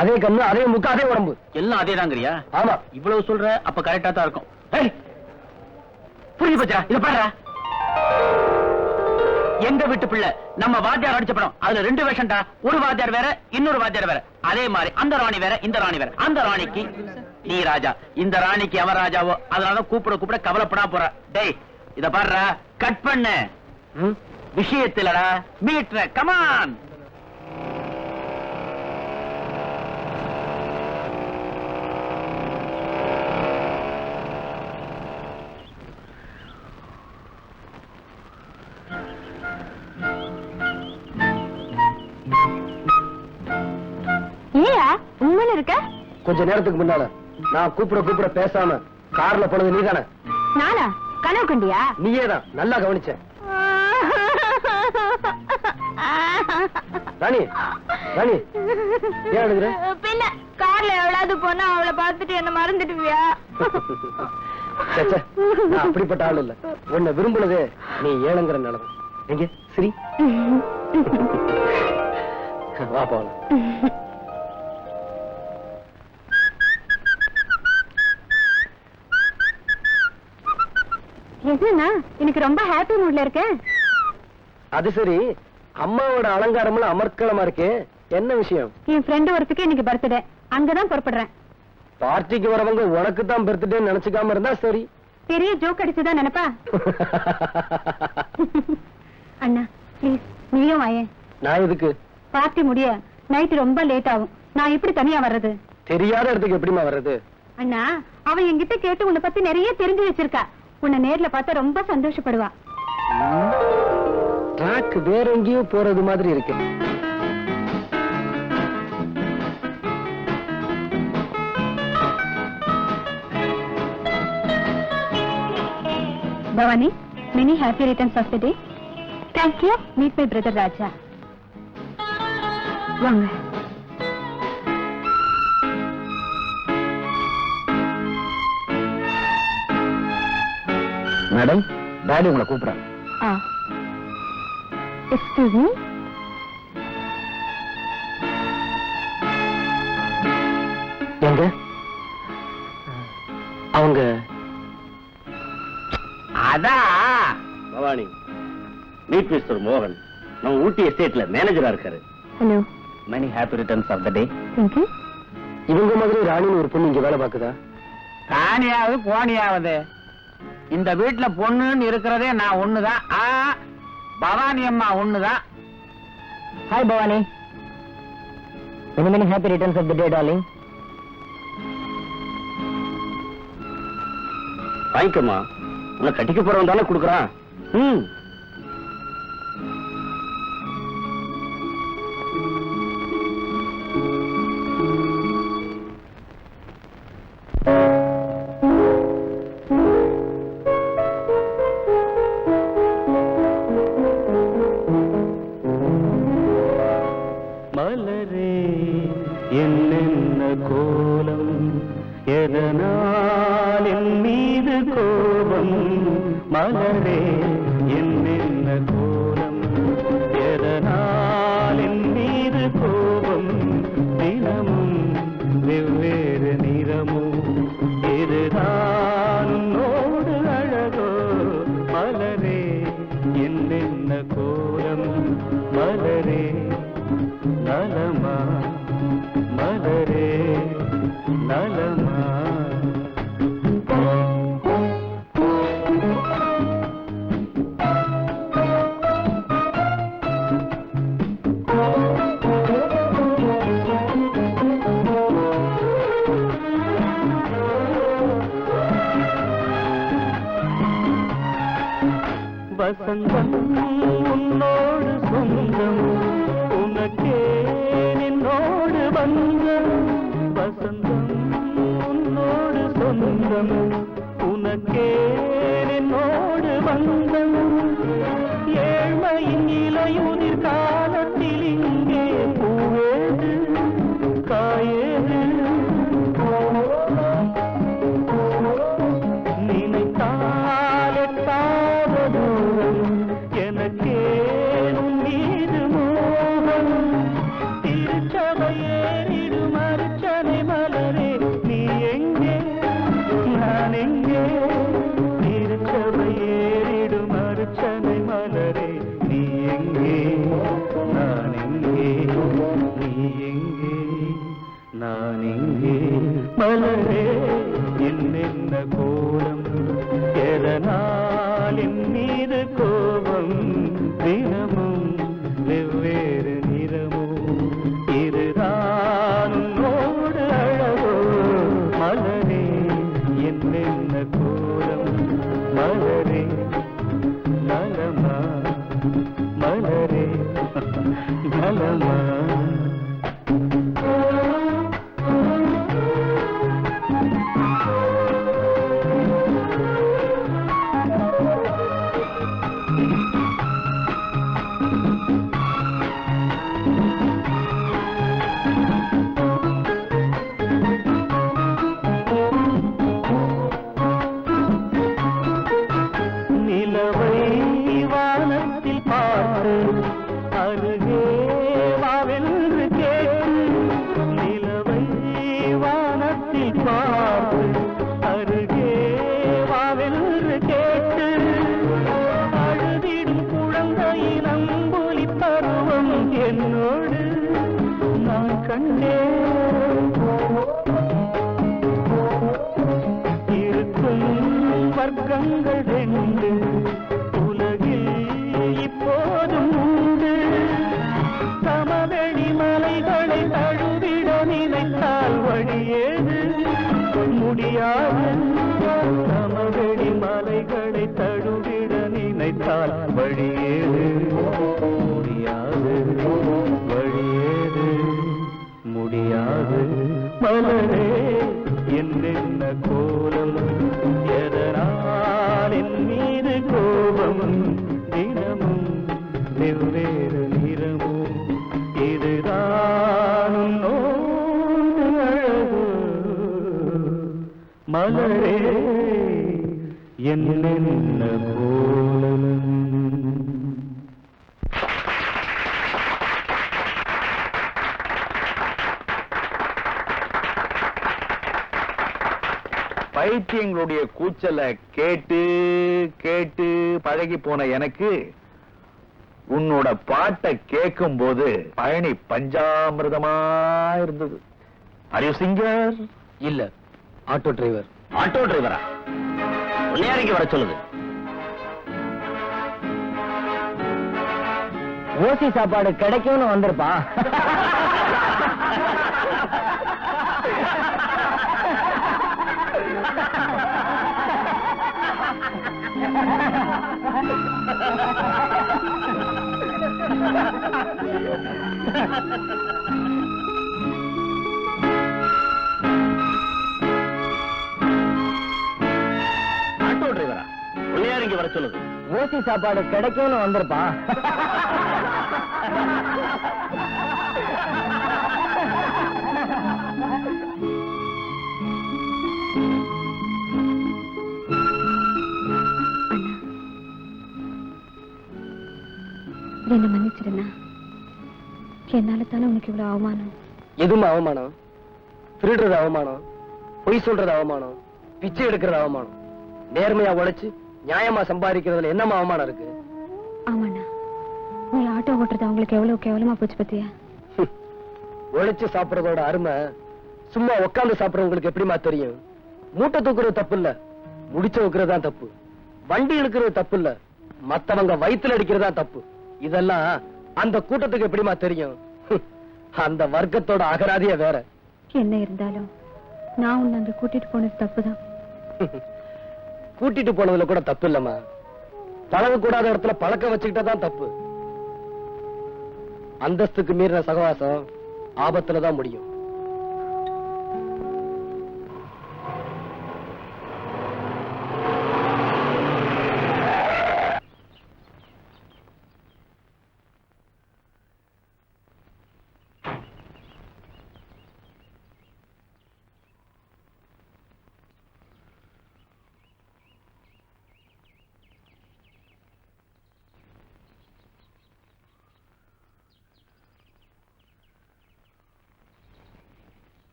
அதே கண்ணு, அதே முக்கு, அதே உடம்பு,
எல்லாம் அதே தாங்கறியா?
ஆமா.
இவ்வளவு சொல்ற, அப்ப கரெக்டா தான் இருக்கும். புரிஞ்சு போச்சா? இத பாரு, எங்க வீட்டு பிள்ளை நம்ம வாத்தியார் அடிச்ச படம். அதுல 2 வேஷம்டா. ஒரு வாத்தியார் வேற, இன்னொரு வாத்தியார் வேற. அதே மாதிரி அந்த ராணி வேற, இந்த ராணி வேற. அந்த ராணிக்கு நீ ராஜா, இந்த ராணிக்கு அவன் ராஜாவோ. அதனால கூப்பிட கவலைப்படா போற. டேய் இத பாருடா, கட் பண்ணு. விஷயத்துலடா மீட்ற. கமான்.
ஏயா உண்மையில இருக்க?
கொஞ்ச நேரத்துக்கு முன்னால நான் கூப்பிட பேசாம கார்ல போனது நீதானே?
நானா? கனவு கண்டியா?
நீயே தான். நல்லா கவனிச்சேன். ராணி, ராணி, ஏன் அழுகுற?
பின்ன கார்ல எவ்வளவு போனா அவளை பார்த்துட்டு என்ன மறந்துடுவியா?
சச்ச, நான் அப்படிப்பட்ட ஆள் இல்ல. உன்னை விரும்புனதே நீ ஏழுங்கிற நிலவு. எங்க சரி வா போகலாம்.
எதுனா இன்னைக்கு ரொம்ப ஹாப்பி மூட்ல இருக்கேன்.
அது சரி, அம்மாவோட அலங்காரம்ல அமர்க்களமா இருக்கே, என்ன விஷயம்?
என் ஃப்ரெண்ட் ஒருத்துக்கு இன்னைக்கு பர்த்டே, அங்கதான் புறப்படுறேன்.
பார்ட்டிக்கு வரவங்க உனக்கு தான் பர்த்டே நினைச்சுக்காம இருந்தா சரி.
பெரிய ஜோக் அடிச்சுதான் நினைப்பா? அண்ணா ப்ளீஸ் நீயும் வாயேன்.
நான் எதுக்கு?
பார்ட்டி முடிய நைட் ரொம்ப லேட் ஆகும். நான் எப்படி தனியா வர்றது?
தெரியாத இடத்துக்கு எப்படிமா வர்றது?
அண்ணா அவன் என்கிட்ட கேட்டு உன்னை பத்தி நிறைய தெரிஞ்சு வச்சிருக்கா. உன்னை நேர்ல பார்த்தா ரொம்ப சந்தோஷப்படுவா.
ட்ராக் வேற எங்கேயோ போறது மாதிரி இருக்கு.
Bhavani, many happy returns of the day. Thank you. Meet my brother Raja. வாங்க.
மேடம், டாடி உங்களை கூப்பிடுறாங்க.
Excuse me.
எங்க அவங்க?
அதான் பவானி, மீட் மிஸ்டர் மோகன், நம்ம ஊட்டி எஸ்டேட்ல மேனேஜரா இருக்காரு.
Hello.
Many happy returns of the day.
Thank you.
இவங்க மாதிரி ராணின்னு ஒரு பொண்ணு இங்க வேலை பாக்குதா?
காணியாவது கோணியாவது இந்த வீட்டுல பொண்ணுன்னு இருக்கிறதே நான் ஒண்ணுதான். பவானி அம்மா ஒண்ணுதான்.
Hi Bhavani. Many happy returns of the day darling.
வாங்கிக்கம்மா, உன்னை கட்டிக்க போறவன் தானே கொடுக்குறான்.
மலரே என்னென்ன கோலம், எதனால் என் மீது கோபம்? மலரே என்னென்ன கோலம், எதனால் என் மீது கோபம்? தினமும் வெவ்வேறு நிறமும், இதுதான் உன்னோடு அழகோ? மலரே என்னென்ன கோலம், மலரே நலமா, மலரே நலமா? வசந்தம் உன்னோடு சொந்தம், உனக்கே நின்னோடு பந்தம். வசந்தம் உன்னோடு சொந்தம், உனக்கே நின்னோடு பந்தம். ஏழ்மையின் இலையுதிர் காலத்தில் இங்கே பூவேது காயேது? நினைத்தால் எட்டாத தூரம், எனக்கே உன் மீது மோகம். திருச்சபையேறிடும் அர்ச்சனை மலரே, நீ எங்கே நான் எங்கே? திருச்சபையேறிடும் அர்ச்சனை மலரே, நீ எங்கே நான் எங்கே? நீ எங்கே நான் எங்கே? மலரே என்னென்ன கோலம், எதனால் என் மீது கோபம்? தினமும் வெவ்வேறு நிறமும், இதுதான் உன்னோடு அழகோ? மலரே என்னென்ன கோலம், மலரே நலமா, மலரே நலமா? கேட்டு அழுதிடும் குழந்தையின் அம்புலி பருவம் என்னோடு நான் கண்டேன். இருக்கும் வர்க்கங்கள் ரெண்டு உலகில் இப்போதும் உண்டு. சமவெளி மலைகளை தழுவிட நினைத்தால் வழியேது முடியாது. சமவெளி மலைகளை தழுவிட நினைத்தால் வழியேது முடியாது. வழியேது முடியாது. மலரே என்னென்ன கோலம், எதனால் என் மீது கோபம், தினமும் வெவ்வேறு நிறமும், இதுதான் உன்னோடு அழகு. மலரே என்னென்ன கோலம்.
பைத்தியங்களுடைய கூச்சலை கேட்டு கேட்டு பழகி போன எனக்கு உன்னோட பாட்டை கேட்கும் போது பயணி பஞ்சாமிர்தமா இருந்தது. Are you singer?
இல்ல, ஆட்டோ டிரைவர்.
ஆட்டோ டிரைவரா? இறங்கி வர சொல்லுது.
ஓசி சாப்பாடு கிடைக்கும்னு வந்திருப்பா.
ஆட்டோ டிரைவரா? இறங்கி வர சொல்லுது.
ஓசி சாப்பாடு கிடைக்கும்னு வந்திருப்பா.
என்ன மன்னிச்சிருந்தா, என்னால தானே உனக்கு இவ்வளவு அவமானம்.
எதுவும் அவமானம்? திருடுறது அவமானம், பொய் சொல்றது அவமானம், பிச்சை எடுக்கிறது அவமானம். நேர்மையா உழைச்சு நியாயமா சம்பாதிக்கிறதுல என்னமா அவமானம் இருக்கு?
ஆமாண்ணா, நீ ஆட்டோ ஓட்டுறது அவங்களுக்கு எவ்வளவு கேவலமா போச்சு பத்தியா?
உழைச்சு சாப்பிடுறதோட அருமை சும்மா உட்கார்ந்து சாப்பிடுறவங்களுக்கு எப்படிமா தெரியும்? மூட்டை தூக்குறது தப்பு இல்ல, முடிச்சு வைக்கிறது தான் தப்பு. வண்டி இழுக்கிறது தப்பு இல்ல, மத்தவங்க வயித்துல அடிக்கிறது தான் தப்பு. இதெல்லாம் அந்த கூட்டத்துக்கு எப்படிமா தெரியும்? அந்த வர்க்கத்தோட அகராதியே வேற.
என்ன இருந்தாலும் நான் உன்னை அங்க கூட்டிட்டு போனது தப்புதான்.
கூட்டிட்டு போனதுல கூட தப்பு இல்லம்மா, பழக கூடாத இடத்துல பழக்க வச்சுக்கிட்டா தான் தப்பு. அந்தஸ்துக்கு மீறின சகவாசம் ஆபத்துலதான் முடியும்.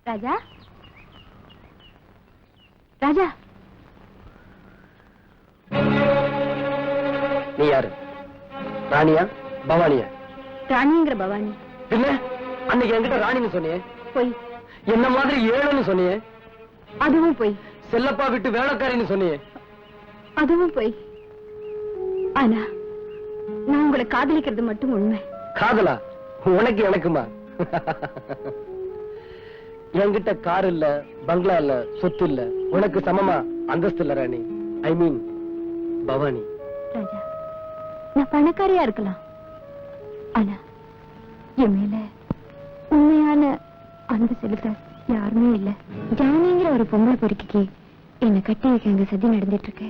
ராஜா, ராஜா,
நீ யாரு? ராணியா பவானியா?
ராணிங்கிற பவானி.
பின்ன அன்னைக்கு என்கிட்ட ராணின்னு சொன்னியே,
பொய்.
என்ன மாதிரி ஏழுன்னு சொன்னியே,
அதுவும் பொய்.
செல்லப்பா விட்டு வேலைக்காரின்னு சொன்னியே,
அதுவும் பொய். ஆனா நான் உங்களை காதலிக்கிறது மட்டும் உண்மை.
காதலா? உனக்கு எனக்குமா? என்கிட்ட கார் இல்ல, பங்களா இல்ல, சொத்து இல்ல, உனக்கு சமமா அந்தஸ்து இல்ல ராணி. ஐ மீன் பவானி.
ராஜா, நான் பணக்காரியா இருக்கலாம், ஆனா என் மேல உண்மையான அன்பு செலுத்த யாருமே இல்ல. ஜானிங்கிற ஒரு பொம்பளை பொறுக்கிக்கு என்னை கட்டி வைக்க அங்க சதி நடந்துட்டு இருக்கு.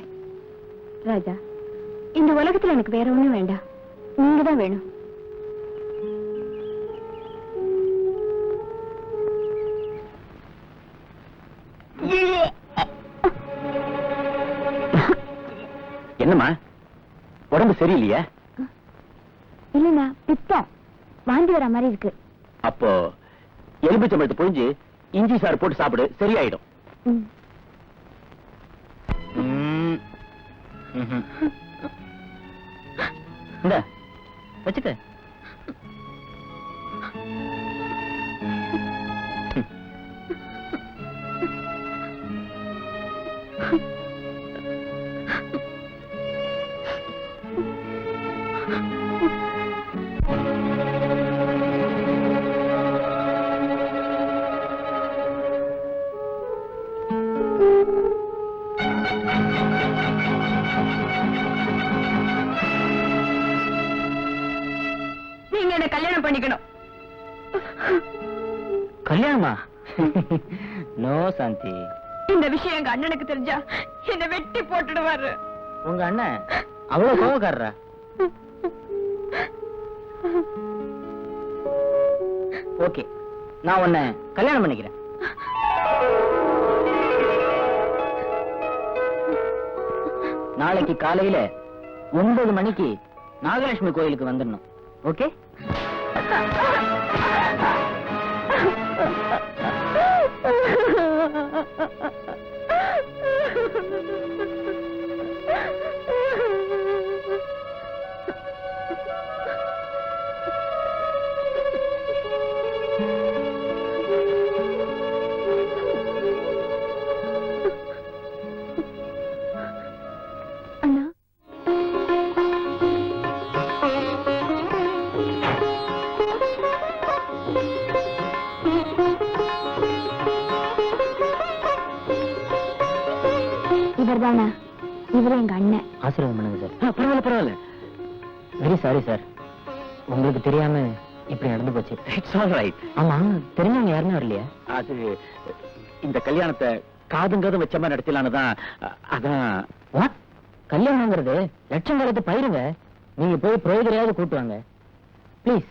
ராஜா, இந்த உலகத்துல எனக்கு வேற ஒண்ணும் வேண்டாம், நீங்க தான் வேணும்.
என்னம்மா, உடம்பு சரியில்லையா?
இல்லைண்ணா, பித்தம், வாந்தி வர மாதிரி இருக்கு.
அப்போ எலும்புச்சம்பழத்தை புழிஞ்சு இஞ்சி சாறு போட்டு சாப்பிடு, சரியாயிடும்.
ம்.
இந்த வச்சுக்க.
நீங்க என்ன கல்யாணம் பண்ணிக்கணும்.
கல்யாணமா? நோ சாந்தி.
இந்த விஷயம் எங்க அண்ணனுக்கு தெரிஞ்சா என்ன வெட்டி போட்டுடுவாரு.
உங்க அண்ணன் அவ்வளவு கோவக்காரரா? ஓகே, நான் உன்னை கல்யாணம் பண்ணிக்கிறேன். நாளைக்கு காலையில 9 மணிக்கு நாகலட்சுமி கோயிலுக்கு வந்துடணும். ஓகே?
அண்ணா, இவர்தானா? இவரு எங்க அண்ணன்.
ஆசீர்வாதம் பண்ணுங்க சார். பரவாயில்ல பரவாயில்ல. வெரி சாரி சார், உங்களுக்கு தெரியாம இப்படி நடந்து போச்சு.
It's all right.
ஆமா, தெரிஞ்சவங்க யாருமே வரலையா?
அது இந்த கல்யாணத்தை காதுங்காதும் வச்ச மாதிரி நடத்தலான்னு தான். அதான்.
வாட்? கல்யாணங்கிறது லட்சம் காலத்து பயிருங்க. நீங்க போய் புரோகிதரையாவது கூட்டு வாங்க ப்ளீஸ்.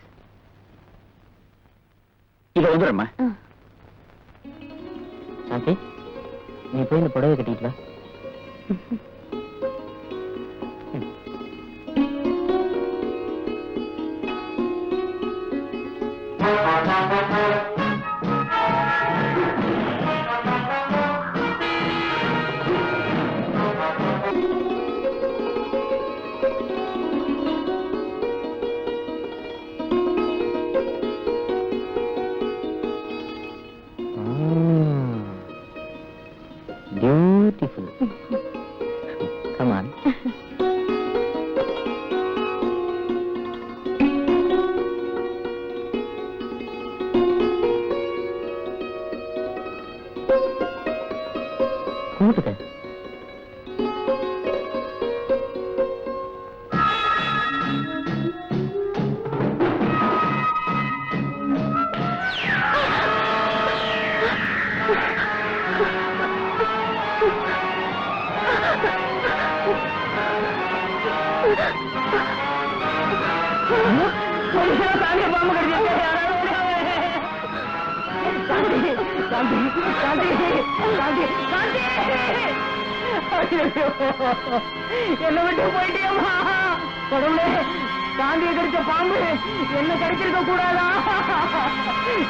இத வந்துடுறேம்மா.
சாந்தி, நீ போய் இந்த புடவை கட்டிட்டு வா. Beautiful. Come on. கூட்டுக்க.
என்ன விட்டு போயிட்டியம்மா. கடவுளே, சாந்தியை கடிச்ச பாம்பு என்ன கடிச்சிருக்க கூடாதா?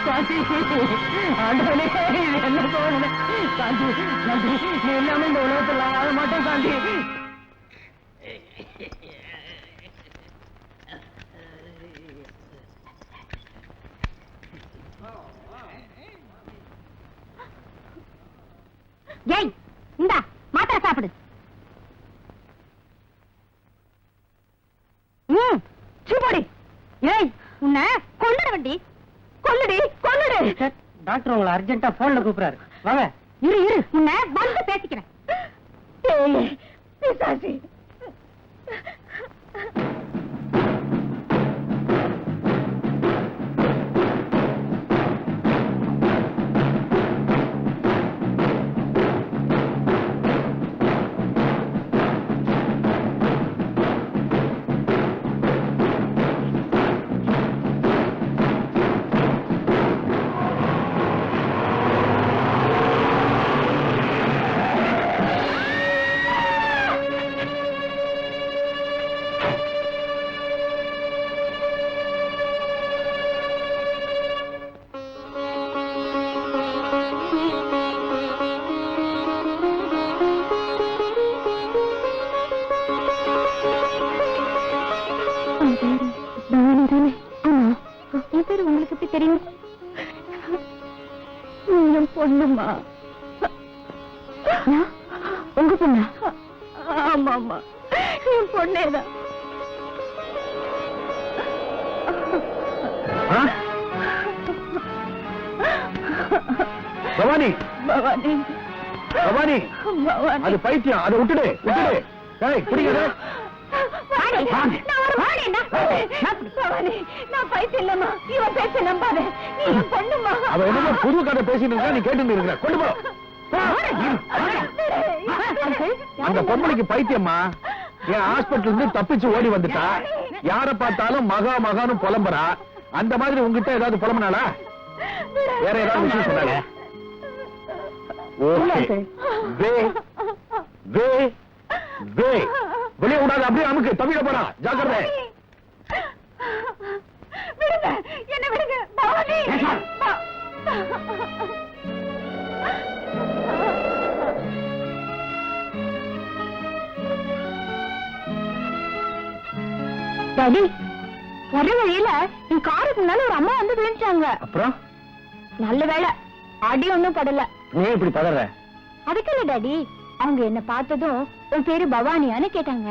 சாந்தி, ஆண்டவனே, இது என்ன தோணுது? சாந்தி, சாந்தி, நீ எல்லாமே இந்த உலகத்துல வாழ மாட்டேன் சாந்தி.
ஏய், இந்தா மாத்திரை சாப்பிடு. சீப்போடி. ஏய், உன்னை கொல்லுட வண்டி. கொல்லுடி, கொல்லுடு.
டாக்டர் உங்களை அர்ஜென்ட்டா போன்ல கூப்பிடுறாரு. வாங்க.
இரு இரு, உன்னை வந்து பேசிக்கிறேன்.
பிசாசி.
தெரியும். நீ என் பொண்ணுமா? உங்க பொண்ணா? ஆமா ஆமா, என் பொண்ணேதான்.
பவானி,
பவானி,
பவானி,
பவானி.
அது பைத்தியம், அதை விட்டுடு, விட்டுடு. ஏய், பிடிக்காத.
நான் பைத்தியம் இல்லம்மா, இவன் பேச நம்பாத. நீ என் பொண்ணுமா?
அவ என்னமோ புது கதை பேசிட்டு இருக்கா, நீ கேட்டு இருக்கிற. கொண்டு போ. அந்த பொம்பளைக்கு பைத்தியம்மா. என் ஹாஸ்பிட்டல் இருந்து தப்பிச்சு ஓடி வந்துட்டா. யார பார்த்தாலும் மகா மகான்னு புலம்புறா. அந்த மாதிரி உங்ககிட்ட ஏதாவது புலம்புனாளா? வேற ஏதாவது விஷயம் சொன்னாங்க? வெளியே விடாது, அப்படியே அமுக்கு, தவிர போறா. ஜாக்கிரதை.
விடுங்க, என்ன விடுங்க. பவானி, டாடி, வர வழியில என் காருக்கு முன்னால ஒரு அம்மா வந்து விழுந்துட்டாங்க.
அப்புறம்
நல்ல வேளை அடி ஒண்ணும் படல.
நீ இப்படி பதற?
அதுக்கு இல்ல டாடி, அவங்க என்ன பார்த்ததும் உன் பேரு பவானியான்னு கேட்டாங்க.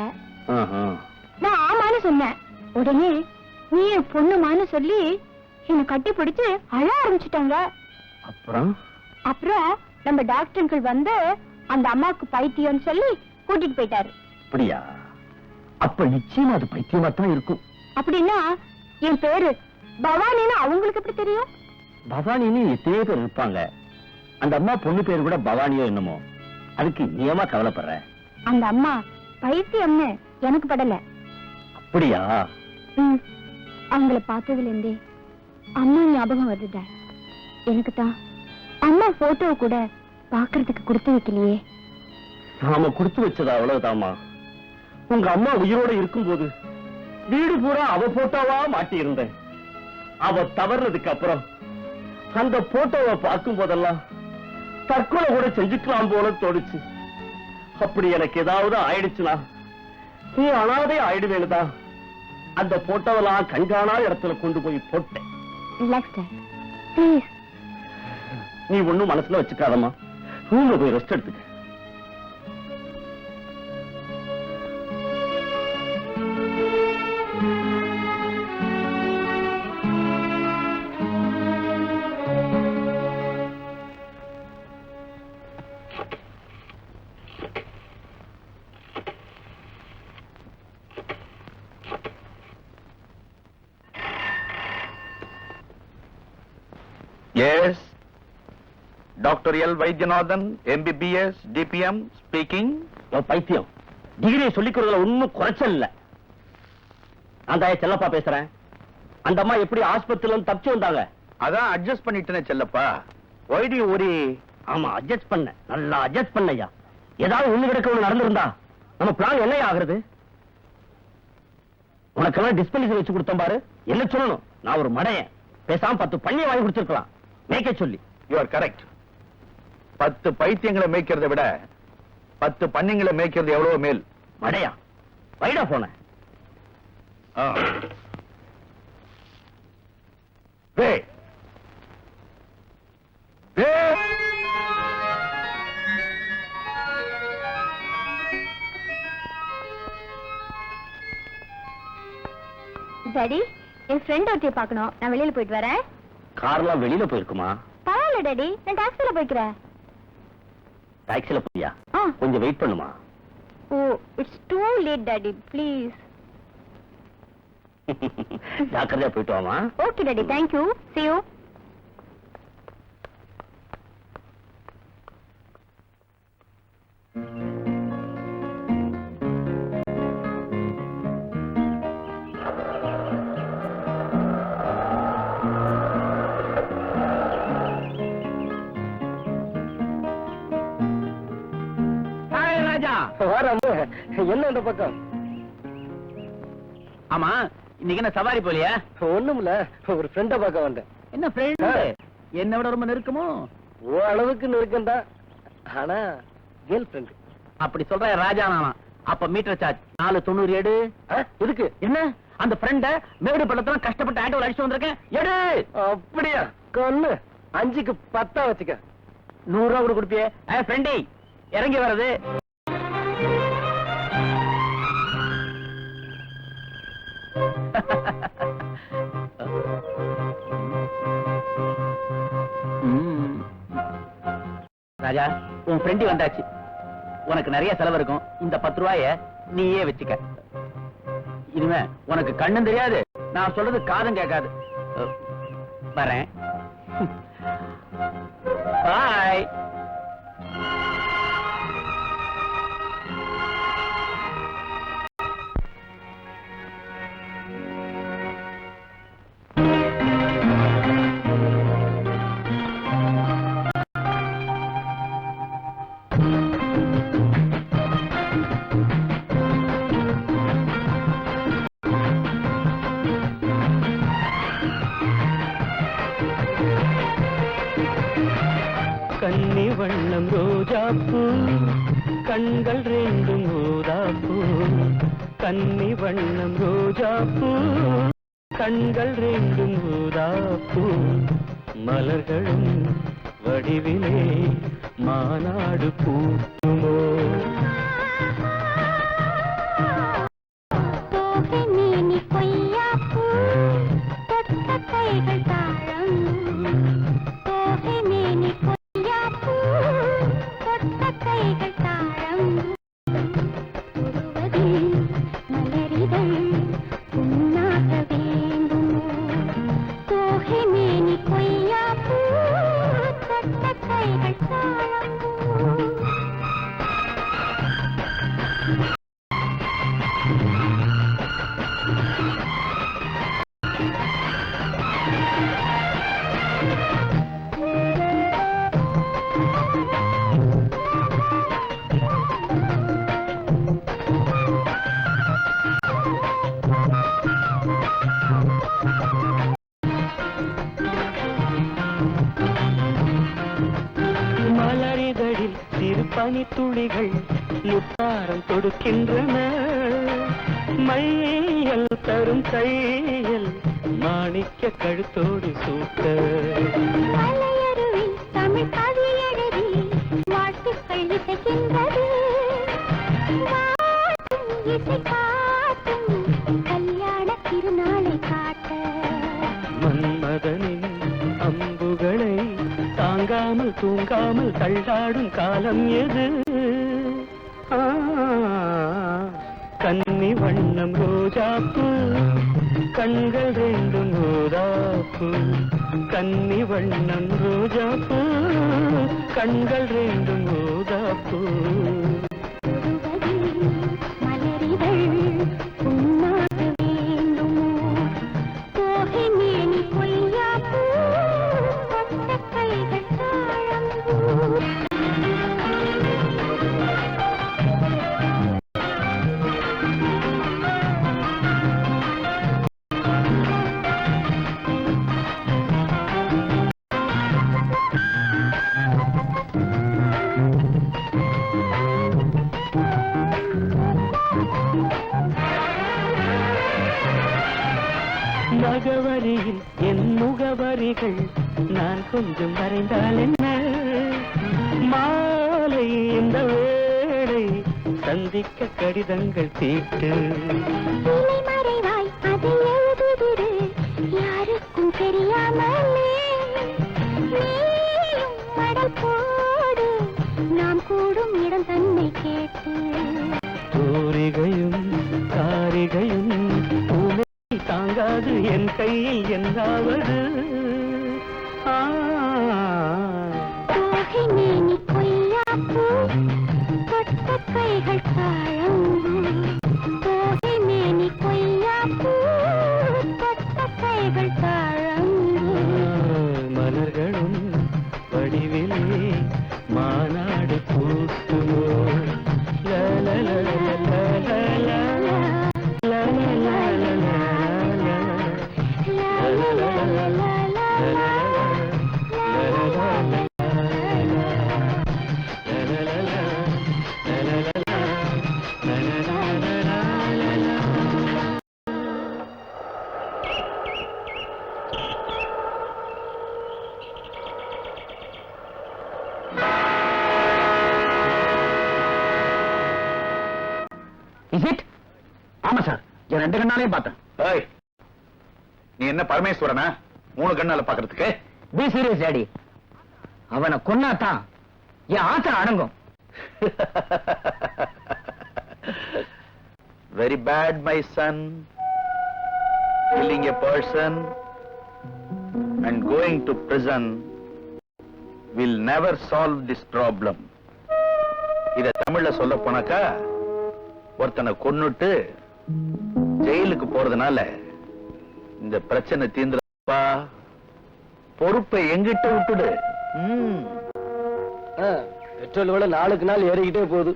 நான் ஆமான்னு சொன்னேன். உடனே நீ என் பொண்ணுமான்னு சொல்லி என்ன கட்டி பிடிச்சு அழ ஆரம்பிச்சுட்டாங்க. அப்புறம் நம்ம டாக்டர் அங்கிள் வந்து அந்த அம்மாவுக்கு பைத்தியம்னு சொல்லி கூட்டிட்டு போயிட்டாரு.
அப்படியா? அப்ப நிச்சயமா அது பைத்தியமா தான் இருக்கும்.
அப்படின்னா என் பேரு பவானின்னு அவங்களுக்கு எப்படி தெரியும்?
பவானின்னு எத்தனையோ பேர் இருப்பாங்க. அந்த அம்மா பொண்ணு பேரு கூட பவானியோ என்னமோ. அதுக்கு நியமா கவலைப்படுற?
அந்த அம்மா பைத்தியம்னு எனக்கு படல.
அப்படியா?
அவங்கள பார்த்ததுல இருந்தே அம்மா ஞாபகம் வருது. எனக்கு தான் அம்மா போட்டோ கூட பாக்குறதுக்கு கொடுத்து வைக்கலையே.
நாம கொடுத்து வச்சதா அவ்வளவுதாமா. உங்க அம்மா உயிரோட இருக்கும்போது வீடு பூரா அவ போட்டோவா மாட்டி இருந்தேன். அவ தவறுனதுக்கு அப்புறம் அந்த போட்டோவை பார்க்கும் போதெல்லாம் தற்கொலை கூட செஞ்சுக்கலாம் போல தோணுச்சு. அப்படி எனக்கு ஏதாவது ஆயிடுச்சுன்னா நீ அனாதை ஆயிடுவேனுதான் அந்த போட்டோவெல்லாம் கண்காணாத இடத்துல கொண்டு போய் போட்டேன். நீ ஒண்ணும் மனசுல வச்சுக்காதம்மா. ரூம்ல போய் ரெஸ்ட் எடுத்துக்க.
Yes, Dr. L. Vaidyanathan, MBBS, DPM, speaking.
பைத்தியம், டிகிரியை சொல்லிக்கிறதுல ஒன்னும் குறைச்சல் இல்ல. அந்த செல்லப்பா பேசுறேன். அந்த அம்மா எப்படி ஆஸ்பத்திரியில தப்பிச்சு வந்தாங்க?
அதான் அட்ஜஸ்ட் பண்ணிட்டேனே Chellappa. Why do you worry?
ஆமா, அட்ஜஸ்ட் பண்ண, நல்லா அட்ஜஸ்ட் பண்ணையா. ஏதாவது ஒண்ணு கிடக்க ஒண்ணு நடந்திருந்தா நம்ம பிளான் என்ன ஆகுறது? உனக்கெல்லாம் டிஸ்பென்சரி வச்சு கொடுத்தோம் பாரு. என்ன சொல்லணும்? நான் ஒரு மடையன். பேசாம 10 பண்ணி வாங்கி கொடுத்திருக்கலாம் மேய்க்க சொல்லி.
You are correct. 10 பைத்தியங்களை மேய்க்கிறதை விட 10 பன்னிங்களை மேய்க்கிறது எவ்வளவு மேல்.
மடையா, வைடா போன.
டாடி, என் ஃப்ரெண்ட் ஒருத்தைய பார்க்கணும். நான் வெளியில போயிட்டு வரேன்.
கார்லாம் வெளியில போயிருக்குமா?
பரவாயில்ல டாடி, நான் டாக்ஸில போய்க்கிறேன்.
டாக்ஸில போறியா?
ஆ.
கொஞ்சம் வெயிட் பண்ணுமா?
Oh, it's too late daddy, please.
ஜாக்கிரதையா போயிட்டு வாமா.
Okay daddy, thank you. See you.
என்ன இந்த பக்கம்?
ஆமா, இன்னைக்கு என்ன சவாரி போலியா?
ஒண்ணுமில்ல, ஒரு ஃப்ரெண்ட பார்க்க வந்தேன்.
என்ன ஃப்ரெண்ட்? என்ன விட ரொம்ப நெருக்கமோ?
ஓ அளவுக்கு நெருக்கம்டா. ஆனா கேர்ள் ஃப்ரெண்ட்.
அப்படி சொல்ற ராஜா நானா? அப்ப மீட்டர் சார்ஜ் 4.90 எடு.
எதுக்கு?
என்ன அந்த ஃப்ரெண்ட மேடு பள்ளத்துல கஷ்டப்பட்டு ஆட்டோல அடிச்சு வந்திருக்கேன். எடு.
அப்படியா? கொன்னு 5க்கு 10 வச்சுக்க.
100 ரூபா கூட கொடுப்பியே? ஃப்ரெண்டி இறங்கி வர்றது. ராஜா, உன் ஃப்ரெண்டி வந்தாச்சு. உனக்கு நிறைய செலவு இருக்கும். இந்த 10 ரூபாய நீயே வச்சுக்க. இனிமே உனக்கு கண்ணும் தெரியாது, நான் சொல்றது காதும் கேட்காது. வரேன். பாய்.
கன்னி வண்ணம் ரோஜாப்பூ கண்கள் ரெண்டும் ஊதாப்பூ. கன்னி வண்ணம் ரோஜாப்பூ கண்கள் ரெண்டும் ஊதாப்பூ. மலர்களும் வடிவிலே மாநாடு பூட்டுமோ. மலரிதழில் சிறு பனி துளிகள் முத்தாரம் கொடுக்கின்றன. மையல் தரும் கையல் மாணிக்க கழுத்தோடு சூட்ட.
தமிழ் கவியழகி வாழ்த்துக்கள் இசைக்கின்றது. இசை காட்டும் கல்யாண திருநாளை காட்ட.
மன்மதனின் அம்புகளை தாங்காமல் தூங்காமல் தள்ளாடும் காலம் எது? கன்னி வண்ணம் ரோஜாப்பூ கண்கள் ரெண்டும் ஊதாப்பூ. கன்னி வண்ணம் ரோஜாப்பூ கண்கள் ரெண்டும் ஊதாப்பூ. மகவரியில் என் முகவரிகள் நான் கொஞ்சம் வரைந்தால் என்ன? மாலை இந்த வேளை சந்திக்க கடிதங்கள் தீட்டு.
மறைவாய் அதை எழுதுதிரு யாருக்கும் தெரியாமலே. நீயும் மடல் போடு நாம் கூடும் இடம் தன்னை கேட்டு.
தூரிகையும் காரிகையும் பூனை தாங்காது என் கையில் என்னாவது.
மேனி கொய்யாப்பூ தொட்ட கைகள் தாழம்பூ. தோகை மேனி கொய்யாப்பூ தொட்ட கைகள் தாழம்பூ.
மலர்களும் வடிவிலே மாநாடு பூட்டுமோ.
Is it? ஆமா சார், என் 2 கண்ணாலையும் பார்த்தேன்.
ஏய், நீ என்ன பரமேஸ்வரனா 3 கண்ணால பாக்குறதுக்கு?
Be serious daddy. அவனை கொன்னாதான் என் ஆத்திரம் அடங்கும்.
Very bad, my son. Killing a person and going to prison will never solve this problem. இத தமிழ்ல சொல்ல போனாக்கா, ஒருத்தனை கொன்னுட்டு ஜெயிலுக்கு போறதுனால இந்த பிரச்சனை தீந்துப்பா. பொறுப்பை எங்கிட்ட விட்டுடு.
பெட்ரோல் விலை நாளுக்கு நாள் ஏறிக்கிட்டே போகுது.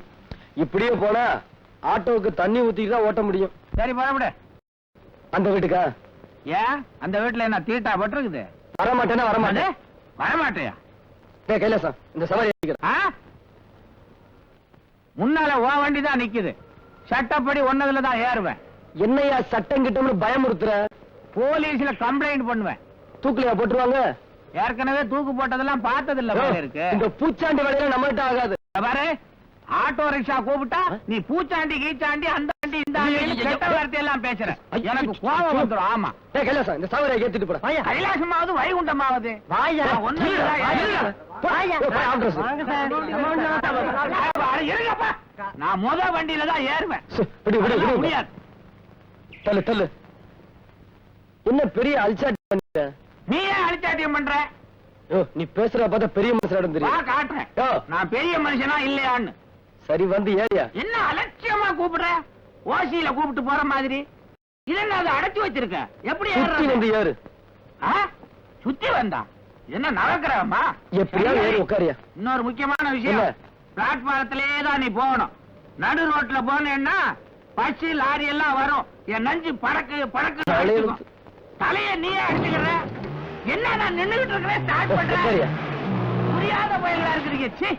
இப்படியே போனா ஆட்டோவுக்கு தண்ணி ஊத்திட்டு தான் ஓட்ட முடியும்.
சரி போட.
அந்த வீட்டுக்கா?
ஏன் அந்த வீட்டுல என்ன தீட்டா பட்டிருக்குது?
வரமாட்டேன்னா வரமாட்டேன்.
வரமாட்டியா?
கைலாசம், இந்த சவாரி ஏறிக்கிறேன்.
முன்னால ஓ வண்டி தான் நிக்குது. சட்டப்படி ஒன்னதுலதான் ஏறுவேன்.
என்னையா சட்டம் கிட்டம்னு பயமுறுத்துற?
போலீஸ்ல கம்ப்ளைண்ட் பண்ணுவேன்.
தூக்குலையா போட்டுருவாங்க?
ஏற்கனவே தூக்கு போட்டதெல்லாம் பார்த்தது இல்ல போல இருக்கு.
இந்த பூச்சாண்டி வேலையில நம்மகிட்ட ஆகாது.
பாரு, ஆட்டோ ரிக்ஷா கூப்பிட்டா நீ பூச்சாண்டி கீச்சாண்டி அந்த வண்டி இந்த கெட்ட வார்த்தை எல்லாம் பேசுற. எனக்கு கோபம் வந்துடும். ஆமா
கைலாசம், இந்த சவாரியை ஏத்திட்டு போற.
கைலாசமாவது வைகுண்டமாவது நான் முத வண்டியில தான் ஏறுவேன். முடியாது.
தள்ளு தள்ளு. என்ன பெரிய அல்சாட்டி பண்ணிட்ட?
நீ ஏன் அழிச்சாட்டியம் பண்ற?
நீ பேசுற பார்த்தா பெரிய மனுஷன் தெரியும்.
காட்டுறேன் நான் பெரிய மனுஷனா இல்லையான்னு.
சரி வந்து ஏரியா.
என்ன அலட்சியமா கூப்பிடுற? ஓசியில கூப்பிட்டு போற மாதிரி. இது என்ன அதை அடைச்சு வச்சிருக்க? எப்படி
வந்து ஏறு.
சுத்தி வந்தா என்ன நடக்கிறமா?
எப்படியா ஏறி உட்காரியா.
இன்னொரு முக்கியமான விஷயம், பிளாட்பாரத்திலேயே தான் நீ போகணும். நடு ரோட்ல போனேன்னா பஸ் லாரி எல்லாம் வரும். என் நஞ்சு பறக்கு பறக்கு. தலைய நீயே அடிச்சுக்கிற. என்ன நான் நின்னுகிட்டு இருக்கிறேன், ஸ்டார்ட் பண்றேன். புரியாத பயங்களா இருக்கிறீங்க. சி,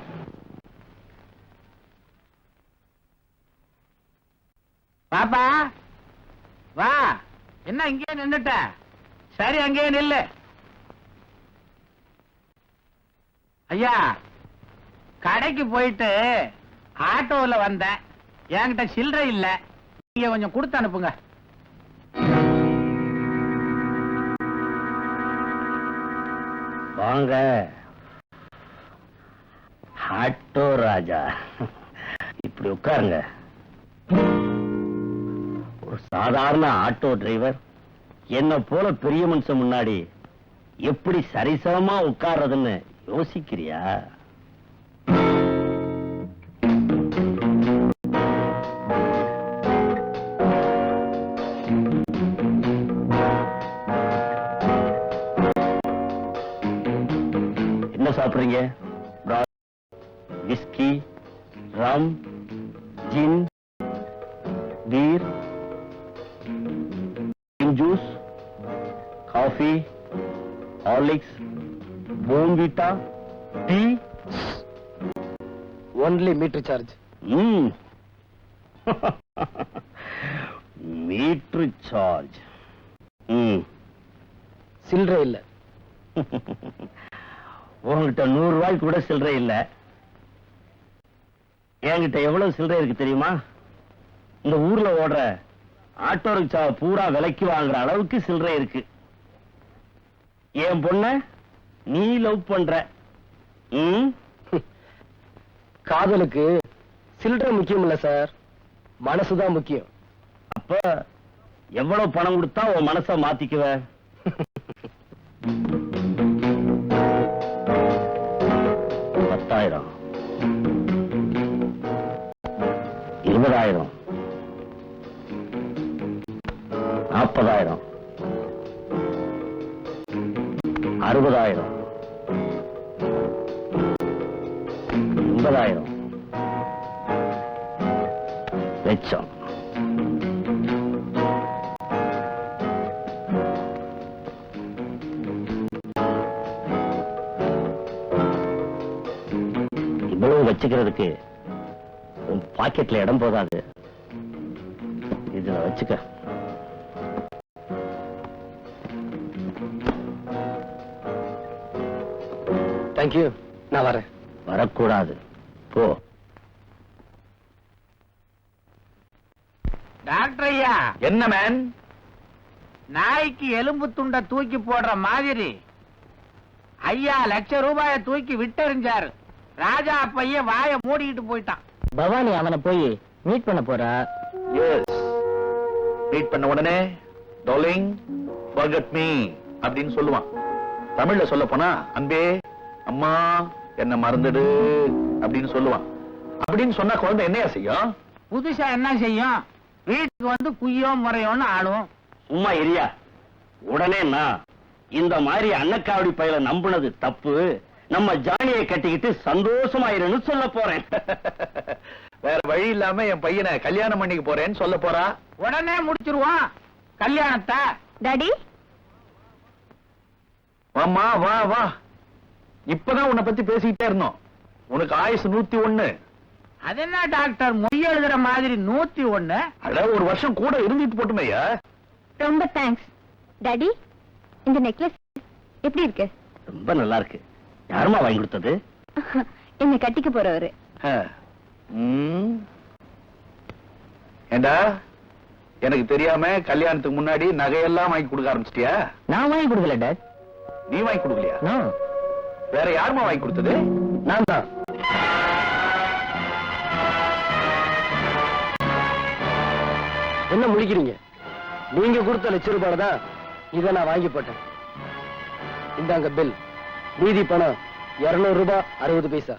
பாப்பா வா. என்ன இங்கே நின்னுட்ட? சரி அங்கே நில்லு. ஐயா, கடைக்கு போயிட்டு ஆட்டோல வந்தேன். என்கிட்ட சில்லறை இல்ல. நீங்க கொஞ்சம் கொடுத்து அனுப்புங்க.
வாங்க ஆட்டோ ராஜா, இப்படி உட்காருங்க. ஒரு சாதாரண ஆட்டோ டிரைவர் என்ன போல பெரிய மனுஷன் முன்னாடி எப்படி சரிசமமா உட்கார்றதுன்னு யோசிக்கிறியா? என்ன சாப்பிடுறீங்க? Whisky, rum, gin, beer, juice, coffee, Horlicks, Bournvita, tea.
Only meter charge.
Meter charge.
சில்லறை இல்ல.
உங்ககிட்ட 100 ரூபாய்க்கு கூட சில்லறை இல்ல. என்கிட்ட எவ்வளவு சில்லறை இருக்கு தெரியுமா? இந்த ஊர்ல ஓடுற ஆட்டோ ரிக்ஷா பூரா விலைக்கு வாங்குற அளவுக்கு சில்லறை இருக்கு. என் பொண்ண நீ லவ் பண்ற.
காதலுக்கு சில்லறை முக்கியம் இல்ல சார், மனசுதான் முக்கியம்.
அப்ப எவ்வளவு பணம் கொடுத்தா உன் மனச மாத்திக்குவ? 10,000, 20,000, 40,000, 60,000, 80,000, லட்சம். இவ்வளவு வச்சுக்கிறதுக்கு உன் பாக்கெட்ல இடம் போதாது. இதுல வச்சுக்க.
தேங்க்யூ, நான் வரேன்.
வரக்கூடாது, போ.
டாக்டர் ஐயா,
என்ன மேன்?
நாய்க்கு எலும்பு துண்ட தூக்கி போடுற மாதிரி ஐயா ₹1,00,000 தூக்கி விட்டெறிஞ்சாரு. ராஜா பையன் வாய மூடிக்கிட்டு போயிட்டான்.
பவானி அவனை போய் மீட் பண்ண போறா.
எஸ், மீட் பண்ண உடனே டார்லிங் forget me அப்படின்னு சொல்லுவான். தமிழ்ல சொல்ல போனா அன்பே அம்மா என்ன மறந்துடு அப்படின்னு சொல்லுவான். அப்படின்னு சொன்னா குழந்தை என்னையா செய்யும்?
புதுசா என்ன செய்யும்? வீட்டுக்கு வந்து குய்யோ முறையோன்னு ஆடும்.
சும்மா எரியா. உடனே நான் இந்த மாதிரி அன்னக்காவடி பையில நம்புனது தப்பு, நம்ம ஜானியை கட்டிக்கிட்டு சந்தோஷமாயிருன்னு சொல்ல போறேன்.
வேற வழி இல்லாம என் பையனை கல்யாணம் பண்ணிக்க போறேன்னு சொல்ல போறா.
உடனே முடிச்சிருவான் கல்யாணத்தை.
டாடி,
வாம்மா வா வா. இப்பதான் உன்னை பத்தி பேசிக்கிட்டே இருந்தோம். உனக்கு ஆயுசு 101.
அது என்ன டாக்டர் மொய் எழுதுற மாதிரி 101?
அட ஒரு வருஷம் கூட இருந்துட்டு போட்டுமையா.
ரொம்ப தேங்க்ஸ். டாடி, இந்த நெக்லஸ் எப்படி இருக்கு?
ரொம்ப நல்லா இருக்கு. யாருமா வாங்கி கொடுத்தது?
என்ன கட்டிக்க போறவரு.
ஏண்டா, எனக்கு தெரியாம கல்யாணத்துக்கு முன்னாடி நகையெல்லாம் வாங்கி கொடுக்க ஆரம்பிச்சிட்டியா?
நான் வாங்கி கொடுக்கல டாட்.
நீ வாங்கி கொடுக்கலையா?
நான்
வேற யாருமா வாங்கி கொடுத்தது?
நான் தான். என்ன முழிக்கிறீங்க? நீங்க கொடுத்த ₹1,00,000 தான் இதை நான் வாங்கி போட்டேன். இந்தாங்க பில். மீதி பணம் ₹200 60 பைசா.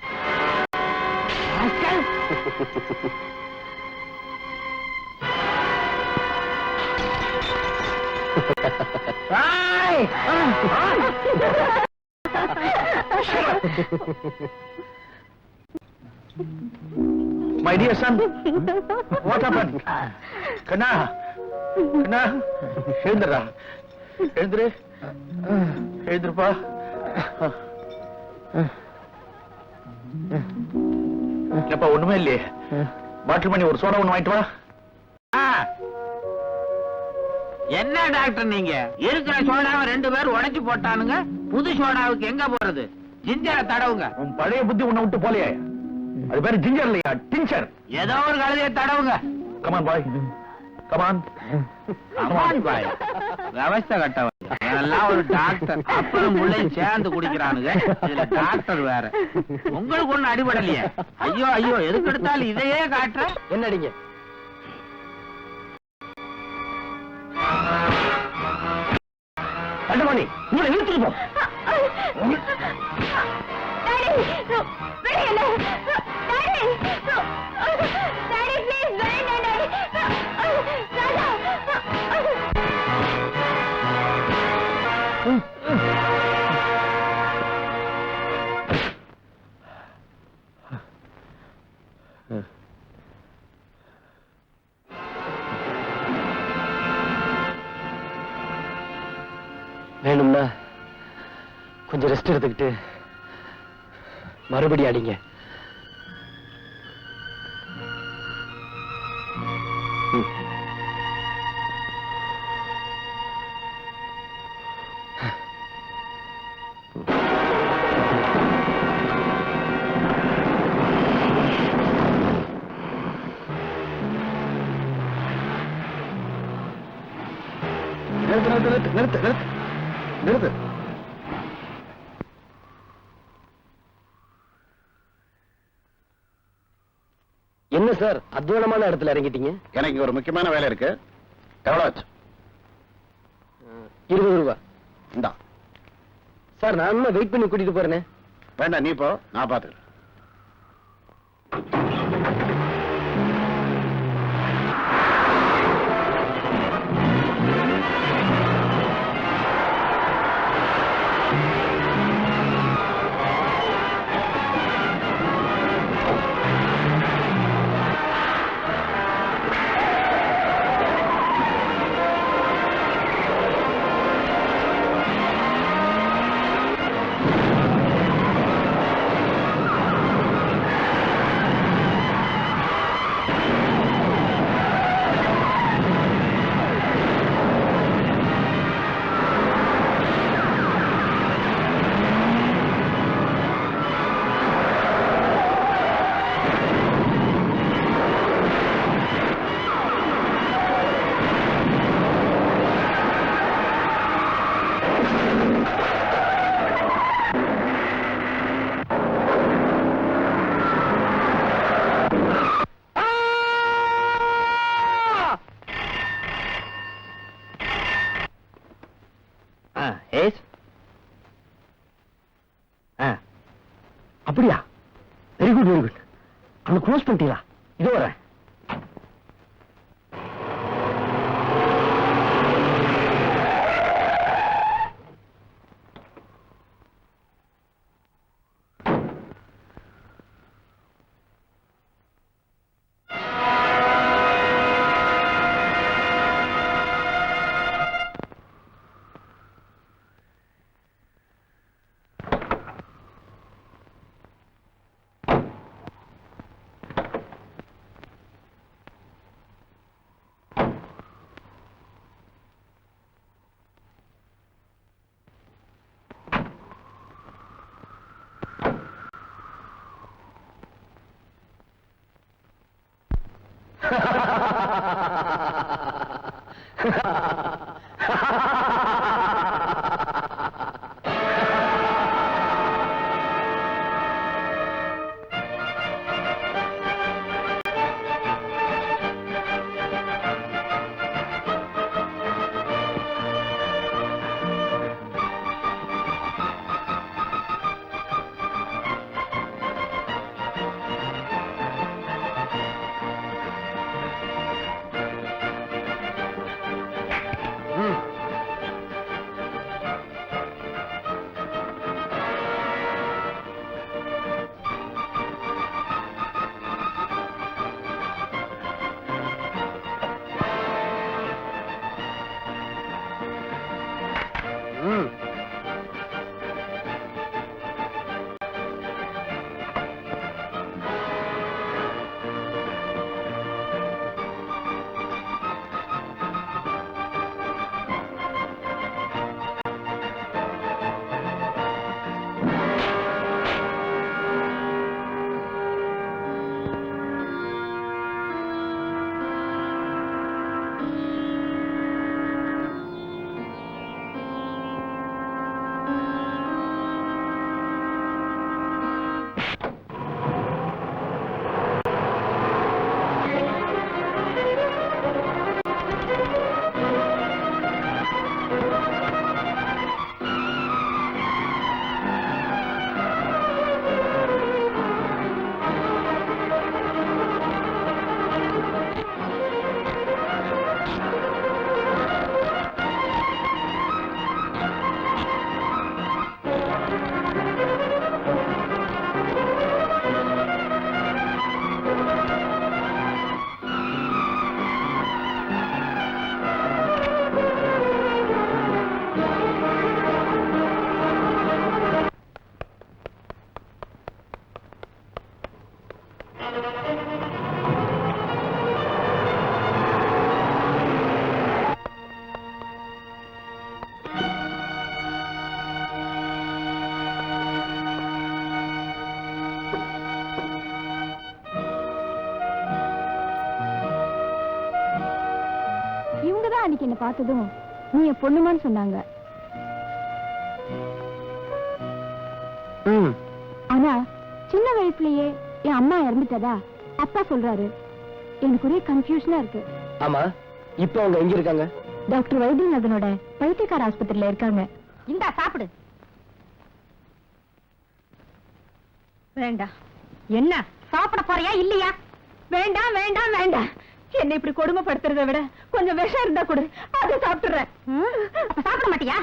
My dear son, what happened? கண்ணா, கண்ணா, எழுந்துடா, எழுந்துரு, எழுந்துருப்பா. எப்பா ஒண்ணுமே இல்லையே. பாட்டில் மணி ஒரு சோடா ஒண்ணு வாங்கிட்டு வா.
என்ன டாக்டர் நீங்க இருக்கிற சோடாவை 2 பேர் உடைச்சு போட்டானுங்க. புது சோடாவுக்கு எங்க போறது? ஜிஞ்சரை தடவுங்க.
உன் பழைய புத்தி உன்னை விட்டு போலையே. அது பேரு ஜிஞ்சர் இல்லையா, டிஞ்சர்.
ஏதோ ஒரு கழுதையை தடவுங்க.
கமான் பாய், கமான்.
அம்மான் பாய், விவசாய கட்டவன் எல்லாம் ஒரு டாக்டர். அப்புறம் முள்ளையும் சேர்ந்து குடிக்கிறானுங்க. இதுல டாக்டர் வேற. உங்களுக்கு ஒண்ணு அடிபடலையே? ஐயோ ஐயோ, எதுக்கு எடுத்தாலும் இதையே காட்டுற.
என்னடிங்க?
கண்டமணி, உங்களை இழுத்துட்டு போ.
வேணும்னா கொஞ்சம் ரெஸ்ட் எடுத்துக்கிட்டு மறுபடியும் அடிங்க.
நிறுத்து, நிறுத்து, நிறுத்து, நிறுத்து.
என்ன சார் அத்வானமான இடத்துல இறங்கிட்டீங்க?
எனக்கு ஒரு முக்கியமான வேலை இருக்கு. எவ்வளவு ஆச்சு?
₹20.
இந்தா.
சார் நான் வெயிட் பண்ணி கூட்டிட்டு போறேனே.
வேண்டாம், நீ போ, நான் பாத்துக்கிறேன்.
ஏஸ் அப்படியா? Very good very good. அவனை க்ளோஸ் பண்ணிட்டீங்களா? இதோ வரேன்.
அன்னைக்கு என்ன பார்த்ததும் நீ என் பொண்ணுமான்னு சொன்னாங்க. ஆனா சின்ன வயசுலயே என் அம்மா இறந்துட்டதா அப்பா சொல்றாரு. எனக்கு ஒரே கன்ஃபியூஷனா இருக்கு.
ஆமா, இப்போ அவங்க எங்க இருக்காங்க?
டாக்டர் வைத்தியநாதனோட பைத்தியக்கார ஆஸ்பத்திரியில இருக்காங்க. இந்தா சாப்பிடு. வேண்டாம். என்ன சாப்பிட போறியா இல்லையா? வேண்டாம் வேண்டாம் வேண்டாம். என்ன இப்படி கொடுமைப்படுத்துறதை விட கொஞ்சம் விஷம் இருந்தா கொடு, அதை சாப்பிட்டுறேன். சாப்பிட மாட்டியா?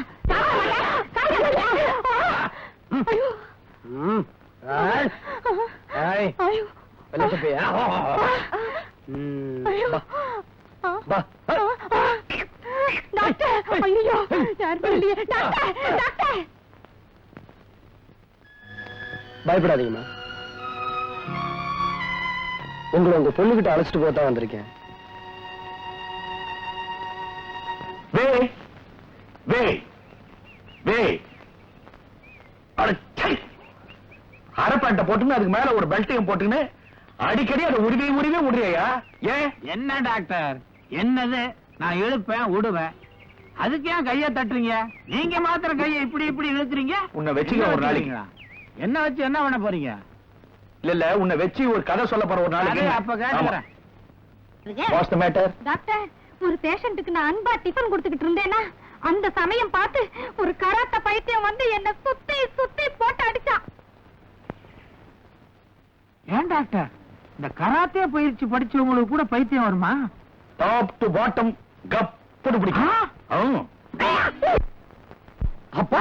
பயப்படாதீங்கம்மா, உங்களை உங்க பொண்ணுகிட்ட அழைச்சிட்டு போதான் வந்திருக்கேன்.
அரப்பாட்ட போட்டுன்னு அதுக்கு மேல ஒரு பெல்ட்டையும் போட்டுன்னு அடிக்கடி அதை உருவி உருவி விடுறியா? ஏன்?
என்ன டாக்டர், என்னது நான் இழுப்பேன் விடுவேன், அதுக்கு ஏன் கைய தட்டுறீங்க? நீங்க மாத்திரம் கையை இப்படி இப்படி இழுத்துறீங்க.
உன்னை வச்சுக்க ஒரு நாளைக்கு.
என்ன வச்சு என்ன பண்ண போறீங்க?
இல்ல உன்னை வச்சு ஒரு கதை சொல்ல போற ஒரு நாளைக்கு.
அப்ப கேட்டுக்கிறேன்.
What's the matter?
டாக்டர், ஒரு பேஷண்ட்டுக்கு நான் அன்பா டிபன் கொடுத்துக்கிட்டு இருந்தேனா அந்த சமயம் பார்த்து ஒரு கராத்த பைத்தியம் வந்து என்ன சுத்தி சுத்தி போட்டு அடிச்சான்.
ஏன் டாக்டர், இந்த கராத்தே பயிற்சி படிச்சவங்களுக்கு கூட பைத்தியம் வருமா?
டாப் டு பாட்டம் கப்புன்னு பிடிக்கும்.
அப்பா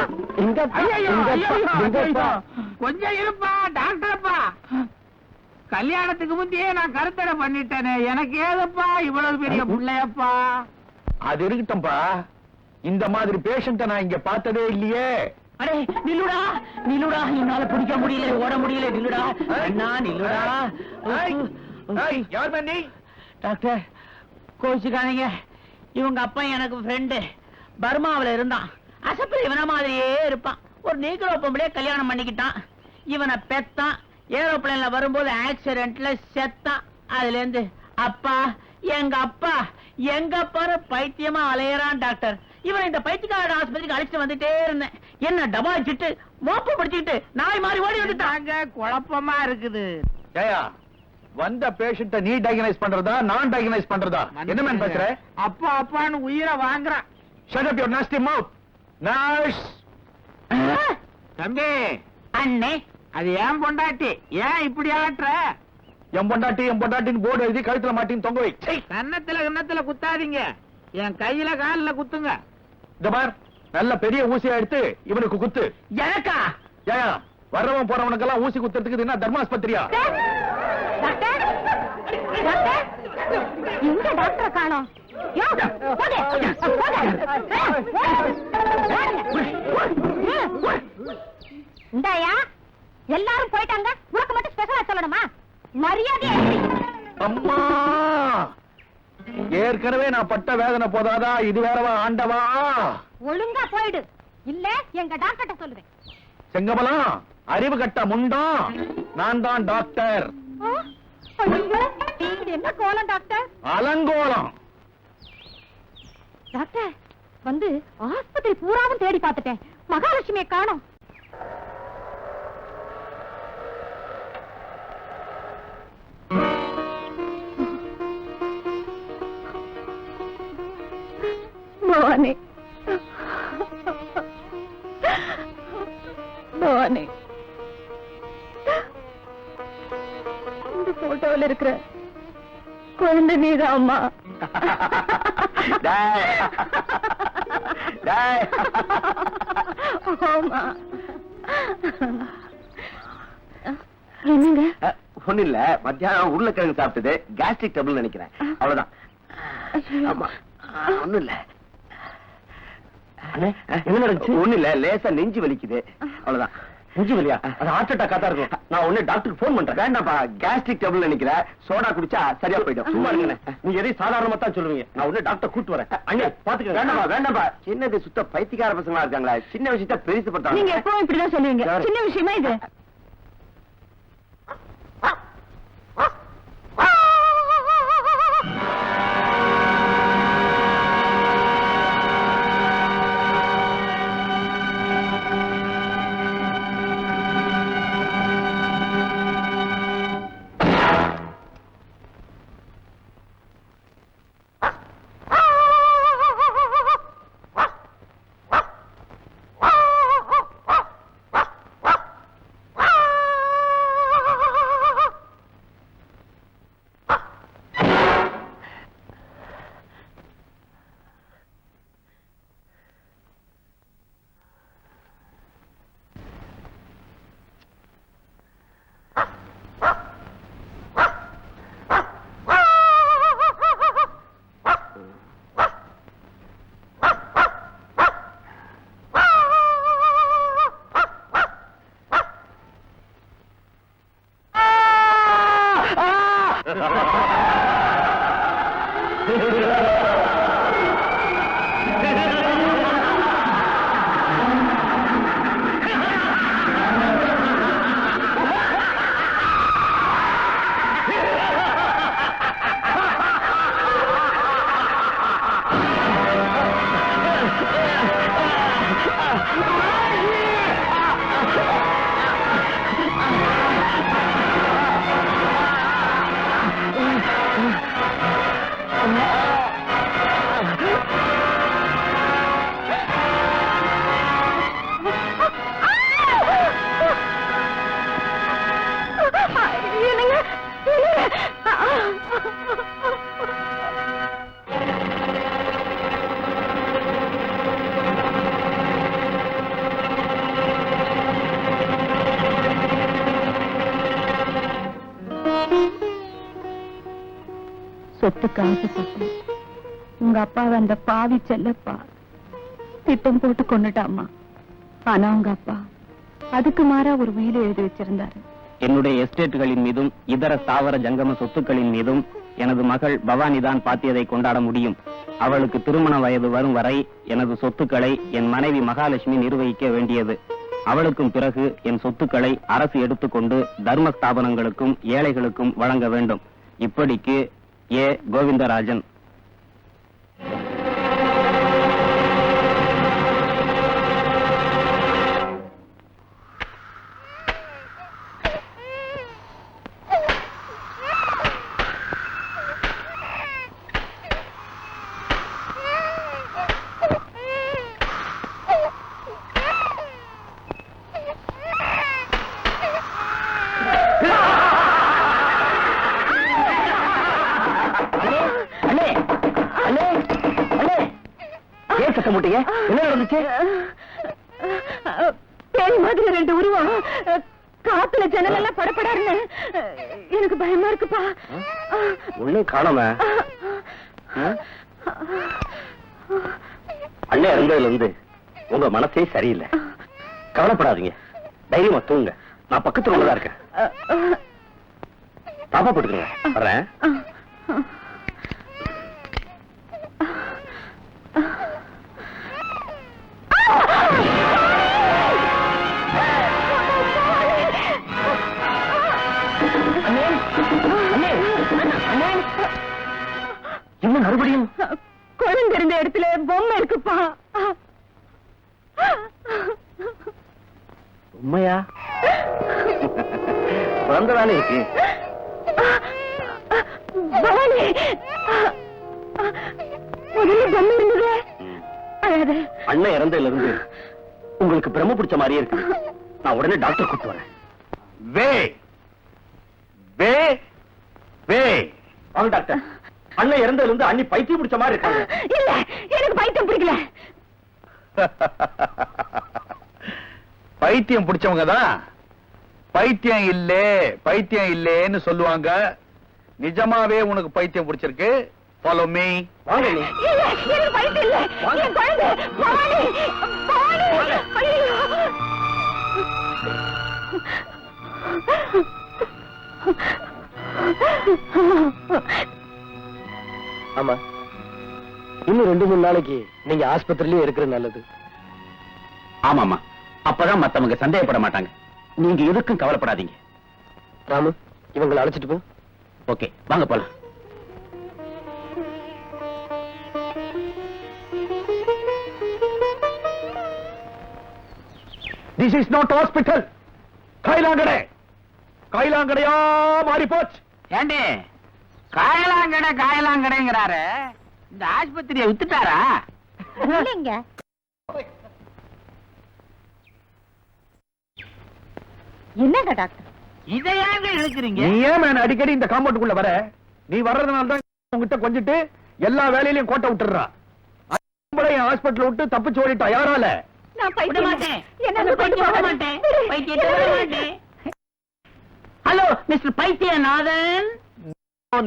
கொஞ்சம் இருப்பா டாக்டர்ப்பா. கல்யாணத்துக்கு முந்தையே நான் கருத்தடை பண்ணிட்டேனே, எனக்கு ஏதப்பா இவ்வளவு பெரிய புள்ளையப்பா?
அது இருக்கட்டும்பா, இந்த மாதிரி பேஷண்ட நான் இங்க பார்த்ததே இல்லையே.
அடே நில்லுடா நில்லுடா, என்னால பிடிக்க முடியல, ஓட முடியல, நில்லுடா அண்ணா நில்லுடா.
யார் நீ?
டாக்டர் கோச்சுக்காதீங்க, இவங்க அப்பா எனக்கு ஃப்ரெண்டு, பர்மாவில இருந்தான். அசப்பில் இவன மாதிரியே இருப்பான். ஒரு நீக்ரோ பொம்பளையே கல்யாணம் பண்ணிக்கிட்டான். இவனை பெத்தான். ஏரோப்ளேன்ல வரும்போது ஆக்சிடென்ட்ல செத்தான். அதுல இருந்து அப்பா எங்க அப்பா எங்க பாரு பைத்தியமா அலையறான் டாக்டர். இவன் இந்த பைத்தியக்கார ஆஸ்பத்திரிக்கு அழைச்சிட்டு வந்துட்டே இருந்தேன். என்ன டபாச்சிட்டு மோப்ப பிடிச்சிட்டு நாய் மாதிரி ஓடி வந்துட்டாங்க.
குழப்பமா இருக்குது.
ஏயா, வந்த பேஷண்ட நீ டயக்னைஸ் பண்றதா நான் டயக்னைஸ் பண்றதா? என்ன மேன் பேசுற?
அப்பா அப்பான்னு உயிரை வாங்குறான்.
Shut up your nasty mouth. Nurse.
தம்பி,
அண்ணே
அது ஏன் பொண்டாட்டி, ஏன் இப்படி ஆட்டுற?
என் பொண்டாட்டின்னு போர்டு எழுதி கழுத்துல மாட்டின்னு தொங்க வை.
கன்னத்துல குத்தாதீங்க, என் கையில காலில குத்துங்க.
இந்த பார், நல்ல பெரிய ஊசியா எடுத்து இவனுக்கு குத்து.
எனக்கா?
ஏயா, வர்றவன் போறவனுக்கெல்லாம் ஊசி குத்துறதுக்கு இது என்ன தர்மாஸ்பத்திரியா?
டாக்டர் டாக்டர், எங்க டாக்டர் காணோம்? யோ, போடு, இந்தாயா, எல்லாரும் போயிட்டாங்க, உனக்கு மட்டும் ஸ்பெஷலா சொல்லணுமா? மரியாதை.
அம்மா, ஏற்கனவே நான் பட்ட வேதனை போதாதா இது வேறவா ஆண்டவா?
ஒழுங்கா போயிடு, இல்ல எங்க டாக்டர்ட்ட சொல்லுவேன்.
செங்கமலம், அறிவு கட்ட முண்டம், நான் தான் டாக்டர்.
ஐயோ, இது என்ன கோலம் டாக்டர்?
அலங்கோலம்.
டாக்டர், வந்து ஆஸ்பத்திரி பூராவும் தேடி பார்த்துட்டேன், மகாலட்சுமியை காணோம். பவானி, பவானி, இந்த போட்டோவில் இருக்கிற குழந்தை நீதான் அம்மா. ஆமா. என்னங்க?
ஒண்ணு இல்ல, மத்தியானம் உருளைக்கிழங்கு சாப்பிட்டது கேஸ்ட்ரிக் டபுள் நினைக்கிறேன், அவ்வளவுதான். ஆமா, ஒண்ணு இல்ல. என்ன நடந்துச்சு? ஒண்ணு இல்ல, லேசா நெஞ்சு வலிக்குது, அவ்வளவுதான். நெஞ்சு வலியா? அது ஹார்ட் அட்டாக்கா தான் இருக்கும். நான் ஒண்ணு டாக்டருக்கு போன் பண்றேன். வேண்டாப்பா, கேஸ்ட்ரிக் டபுள் நினைக்கிறேன், சோடா குடிச்சா சரியா போயிடும். சும்மா இருங்க, நீங்க எதையும் சாதாரணமா தான் சொல்லுவீங்க. நான் ஒண்ணு டாக்டர் கூட்டு வரேன். அண்ணே பாத்துக்க. வேண்டாப்பா வேண்டாப்பா, சின்னது சுத்த பைத்தியக்கார பசங்களா இருக்காங்களா, சின்ன விஷயத்த பெருசு
நீங்க
பண்றாங்க.
எப்பவும் இப்படிதான் சொல்லுவீங்க, சின்ன விஷயமா இது? சொத்துக்கு ஆசைப்பட்டு உங்க அப்பாவை அந்த பாவி செல்லப்பா திட்டம் போட்டு கொண்டுட்டாமா. ஆனா உங்க அப்பா அதுக்கு மாறா ஒரு உயிரை எழுதி வச்சிருந்தாரு.
என்னுடைய எஸ்டேட்டுகளின் மீதும் இதர ஸ்தாவர ஜங்கம சொத்துக்களின் மீதும் எனது மகள் பவானி தான் பாத்தியதை கொண்டாட முடியும். அவளுக்கு திருமண வயது வரும் வரை எனது சொத்துக்களை என் மனைவி மகாலட்சுமி நிர்வகிக்க வேண்டியது. அவளுக்கும் பிறகு என் சொத்துக்களை அரசு எடுத்துக்கொண்டு தர்ம ஸ்தாபனங்களுக்கும் ஏழைகளுக்கும் வழங்க வேண்டும். இப்படிக்கு ஏ. கோவிந்தராஜன். என்ன நடந்துச்சு?
பேய் மாதிரி ரெண்டு உருவம் காத்துல ஜன்னல் எல்லாம் படப்படாருன்னு எனக்கு பயமா இருக்குப்பா.
ஒண்ணும் காணாம அண்ணன் இருந்ததுல இருந்து உங்க மனசே சரியில்லை. கவலைப்படாதீங்க, தைரியமா தூங்க. நான் பக்கத்துல உள்ளதா இருக்கேன். பாப்பா போட்டுக்கங்க, வர்றேன். இன்னும் மறுபடியும்
குழந்தை இருந்த இடத்துல பொம்மை இருக்குப்பா.
உண்மையா? குழந்தை தானே இருக்கு.
பவானி, முதல்ல பொம்மை இருந்தது. அழாத.
அண்ணன் இறந்ததுல இருந்து உங்களுக்கு பிரம்ம பிடிச்ச மாதிரியே இருக்கு. நான் உடனே டாக்டர் கூப்பிட்டு வரேன்.
வே வே வே
வாங்க டாக்டர். அண்ணன் இறந்ததுல இருந்து அண்ணி பைத்தியம் பிடிச்ச மாதிரி இருக்காங்க.
இல்ல, எனக்கு பைத்தியம் பிடிக்கல.
பைத்தியம் பிடிச்சவங்க தான் பைத்தியம் இல்லேன்னு சொல்லுவாங்க. நிஜமாவே உனக்கு பைத்தியம் பிடிச்சிருக்கு. Follow me.
வாங்க நீ.
இல்ல, எனக்கு பைத்தியம் இல்ல. என் குழந்தை பவானி, பவானி. ஐயோ.
ஆமா, இன்னும் 2-3 நாளைக்கு நீங்க ஆஸ்பத்திரியிலே இருக்கிறது நல்லது.
ஆமாமா, அப்பதான் மத்தவங்க சந்தேகப்பட மாட்டாங்க. நீங்க எதுக்கும் கவலைப்படாதீங்க.
ராமு, இவங்களை அழைச்சிட்டு போ.
ஓகே, வாங்க போலாம்.
This is not hospital. கைலாங்கடையா மாறி போச்சு.
ஏண்டி காயலாங்கடைங்கிறாரு, இந்த ஆஸ்பத்திரியை வித்துட்டாரா?
இல்லைங்க. என்னங்க டாக்டர்,
இதை ஏங்க இழுக்கிறீங்க?
நீ ஏன் அடிக்கடி இந்த காம்பவுண்டுக்குள்ள வர? நீ வர்றதுனால தான் உங்ககிட்ட கொஞ்சிட்டு எல்லா வேலையிலையும் கோட்டை விட்டுறா. ஹாஸ்பிட்டல் விட்டு தப்பிச்சு ஓடிட்டா. யாரால?
நான்
விட மாட்டேன்.
என்ன
பைத்தியம் விட மாட்டேன். பைத்தியத்தை விட மாட்டேன். Hello mister Paithiyanathan.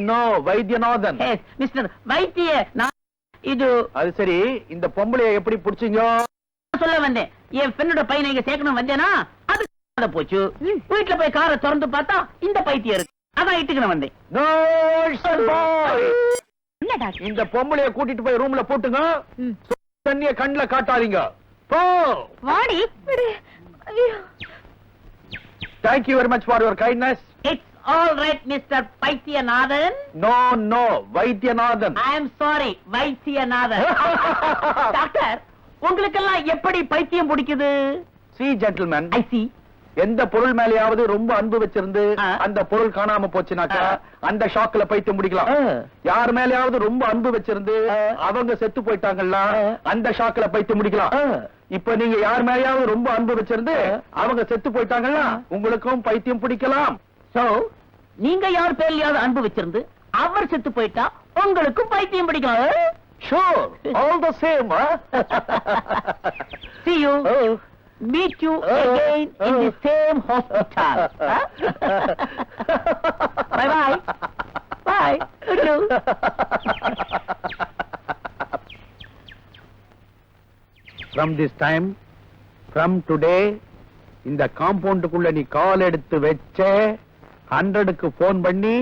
No, Vaidyanathan.
Mister Vaidyanathan. இது
அது சரி, இந்த பொம்பளைய எப்படி புடிச்சீங்க?
சொல்ல வந்தேன். என் பெண்ணோட பையனை இங்க சேர்க்கணும் வந்தேனா, அது போச்சு. வீட்டுல போய் காரை திறந்து பார்த்தா இந்த பைத்தியம் இருக்கு. அதான் இட்டுக்கணும் வந்தேன்.
No, son boy.
இல்ல டாக்டர்.
இந்த பொம்பளைய கூட்டிட்டு போய் ரூம்ல போட்டுங்க. தண்ணிய கண்ணுல காட்டாதீங்க. போ.
வாடி. ஐயோ.
Thank you very much for your kindness.
It's all right, Mr. பைத்தியநாதன்.
No, Vaidyanathan.
I am sorry, Vaidyanathan. Doctor, உங்களுக்கெல்லாம் எப்படி பைத்தியம் பிடிக்குது?
See gentlemen,
I see.
எந்த பொருள் மேலேயாவது ரொம்ப அன்பு வச்சிருந்து அந்த பொருள் காணாம போச்சுனாக்கா அந்த ஷாக்ல பைத்தியம் பிடிக்கலாம். யார் மேலேயாவது ரொம்ப அன்பு வச்சிருந்து அவங்க செத்து போயிட்டாங்கல்ல, அந்த ஷாக்ல பைத்தியம் பிடிக்கலாம். இப்ப நீங்க யார் மேலேயாவது ரொம்ப அன்பு வச்சிருந்து அவங்க செத்து போயிட்டாங்கல்ல, உங்களுக்கும் பைத்தியம் பிடிக்கலாம்.
So, நீங்க யார் பேர்லயாவது அன்பு வச்சிருந்து அவர் செத்து போயிட்டா உங்களுக்கும் பைத்தியம் பிடிக்கும்.
Sure, all the same.
See you. Meet you again in the same hospital. Bye bye.
Bye.
From this time, from today, இந்த காம்பவுண்டுக்குள்ள நீ கால் எடுத்து வச்ச 100க்கு போன் பண்ணி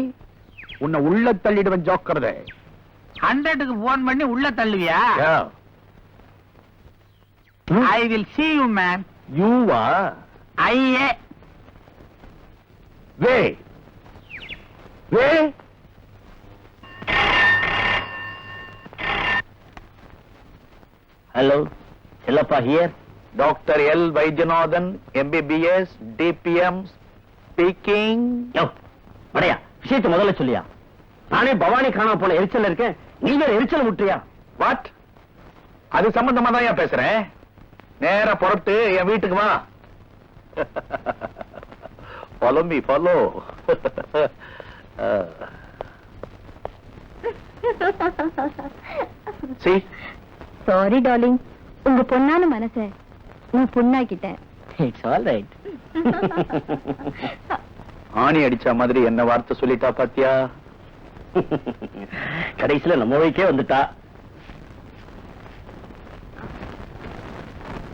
உன்னை உள்ள தள்ளிடுவேன் ஜோக்கறதே.
100க்கு போன் பண்ணி உள்ள தள்ளுவியா? I will see you man.
யூவா
ஐயே
வே வே
hello Chellappa here.
Doctor L Vaidyanathan MBBS DPM speaking.
யோ மடையா, விஷயத்தை முதல்ல சொல்லியா. நானே பவானி காணாம போன எரிச்சல் இருக்கேன், நீ வேற எரிச்சல் விட்டுறியா?
வாட்? அது சம்பந்தமா தான் ஏன் பேசுறேன். நேரா புறப்பட்டு என் வீட்டுக்கு வா. Follow me, follow. See?
Sorry darling, உங்க பொண்ணான மனச நான் பொண்ணாக்கிட்டேன்.
It's all right.
ஆணி அடிச்ச மாதிரி என்ன வார்த்தை சொல்லிட்டா பாத்தியா?
கடைசியில நம்ம வழிக்கே வந்துட்டா.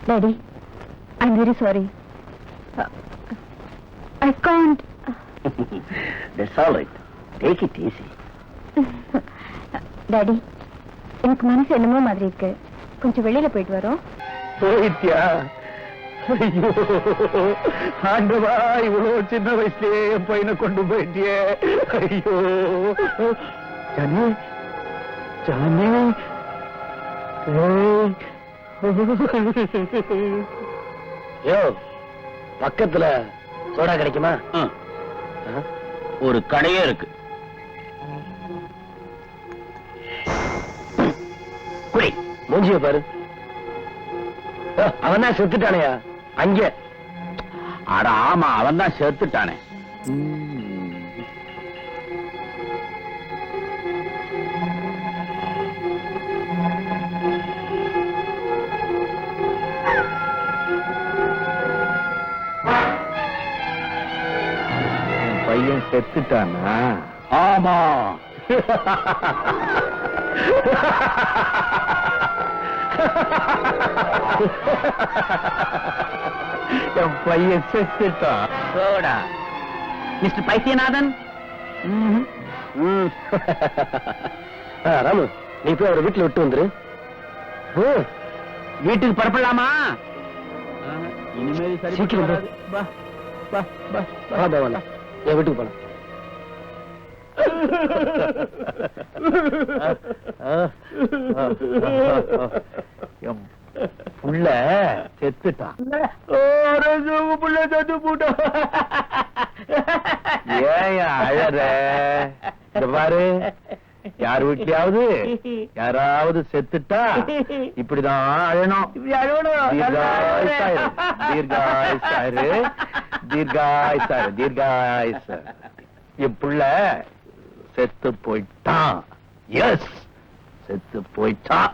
Daddy, I'm very sorry. I can't.
That's all right. Take it easy.
Daddy, எனக்கு மனசு என்னமோ மாதிரி இருக்கு. கொஞ்சம் வெளியில போயிட்டு வரோம்.
போயிட்டியா? ஐயோ ஆண்டவா, இவ்வளவு சின்ன வயசுலயே என் பையனை கொண்டு போயிட்டியே. ஐயோ ஜானி, ஜானி.
யோ, பக்கத்துல சோடா கிடைக்குமா?
ஒரு கடையே இருக்கு.
குடி, மூஞ்சிய பாரு. அவன் தான் செத்துட்டானையா அங்க?
அட ஆமா, அவன் தான் செத்துட்டானே.
பையன் செத்துட்டானா?
ஆமா.
என் பையன் செத்துட்டான்.
Soda mister பைத்தியநாதன்.
ராமு, நீ போய் அவரை வீட்டுல விட்டு வந்துரு.
வீட்டுக்கு புறப்படலாமா?
இனிமேல் சரி
சீக்கிரம் போ.
வா வா வா.
வா பவானி, என் வீட்டுக்கு போலாம்.
என் புள்ள செத்துட்டான்.
புள்ள செத்து போட்டோம்.
ஏன் அழற? இந்த பாரு, யார் வீட்லயாவது யாராவது செத்துட்டா இப்படிதான் அழணும். தீர்காயுசாயிரு, தீர்காயுசாயிரு, தீர்காயுசாயிரு, தீர்காயுசாயிரு. என் புள்ள செத்து போயிட்டான். எஸ், செத்து போயிட்டான்.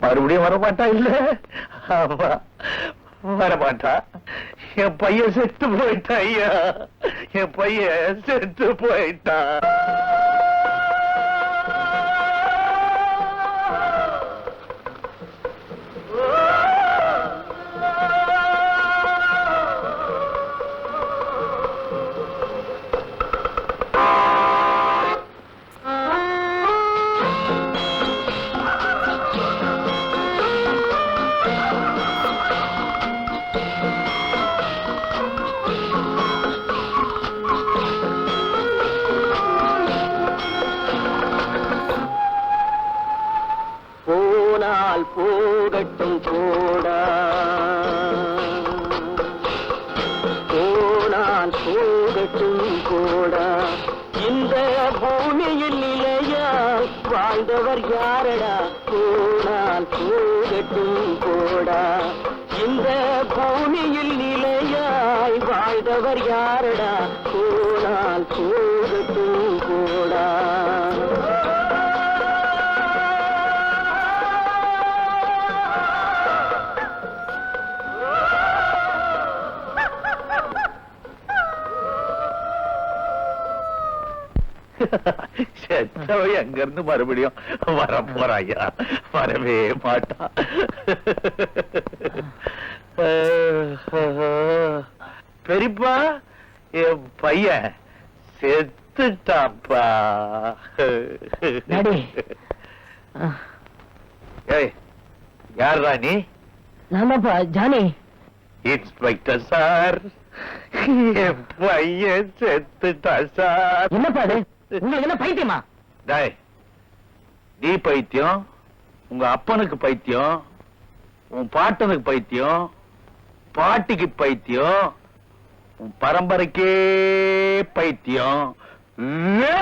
மறுபடியும் வரமாட்டா? இல்ல, ஆமா வரமாட்டா. என் பையன் செத்து போயிட்டான். ஐயா, என் பையன் செத்து போயிட்டான்.
போகட்டும் போடா, போனால் போகட்டும் போடா. இந்த பூமியில் நிலையா வாழ்ந்தவர் யாரடா? போனால் போகட்டும் போடா. இந்த பூமியில் நிலையாய் வாழ்ந்தவர் யாரடா? போனால் போகட்டும் போடா.
செத்தவ எங்க இருந்து மறுபடியும் வர போறாயா? வரவே மாட்டா. பெரியப்பா, என் பையன் செத்துட்டாப்பா. ஏய், யார்ரா நீ?
நான்தான்ப்பா ஜானி.
இன்ஸ்பெக்டர் சார், என் பையன் செத்துட்டா சார்.
என்னப்பா அது? உங்களுக்கு என்ன பைத்தியமா?
டேய், நீ பைத்தியம், உங்க அப்பனுக்கு பைத்தியம், உன் பாட்டனுக்கு பைத்தியம், பாட்டிக்கு பைத்தியம், உன் பரம்பரைக்கே பைத்தியம். வே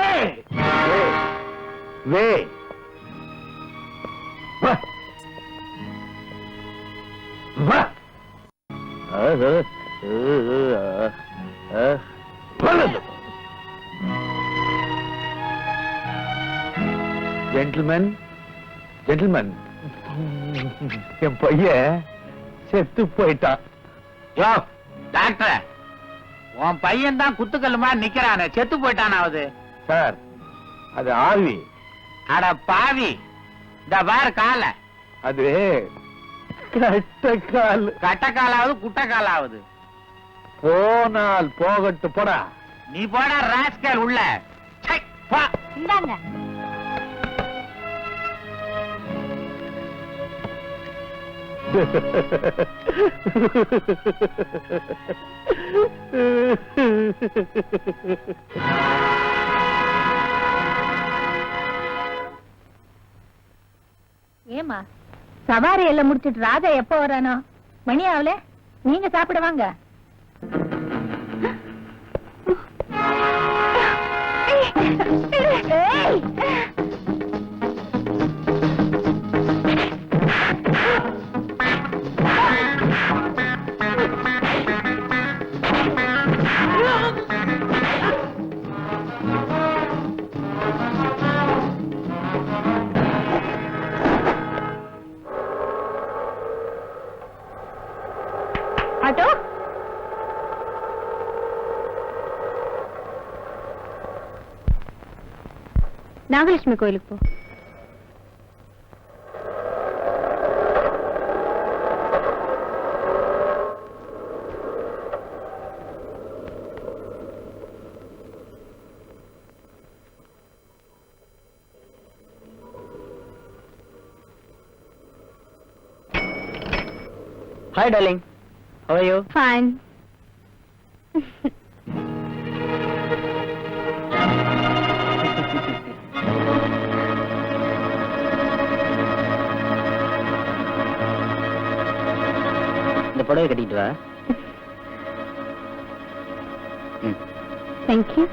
வே, வே. வா. வா. ஜென்டில்மேன், ஜென்டில்மேன், என் பையன் செத்து போயிட்டான்.
யோ டாக்டர், உன் பையன் தான் குத்துக்கல்லுமா நிக்கிறானே, செத்து போயிட்டானாவது?
சார், அது ஆவி.
அட பாவி, இந்த பாரு கால.
அது கட்டக்கால்.
கட்டக்காலாவது குட்டக்காலாவது?
போனால் போகட்டு போடா.
நீ போட ராஸ்கல் உள்ள. சை, போ.
இந்தாங்க. ஏமா சவாரி எல்லாம் முடிச்சிட்டு ராஜா எப்ப வரானோ? மணி ஆகல, நீங்க சாப்பிட வாங்க. ஏய்! ஆட்டோ, நாகலட்சுமி கோயிலுக்கு போ.
Hi, darling. How are you?
Fine.
இந்த புடவை கட்டிட்டு வா.
Thank you.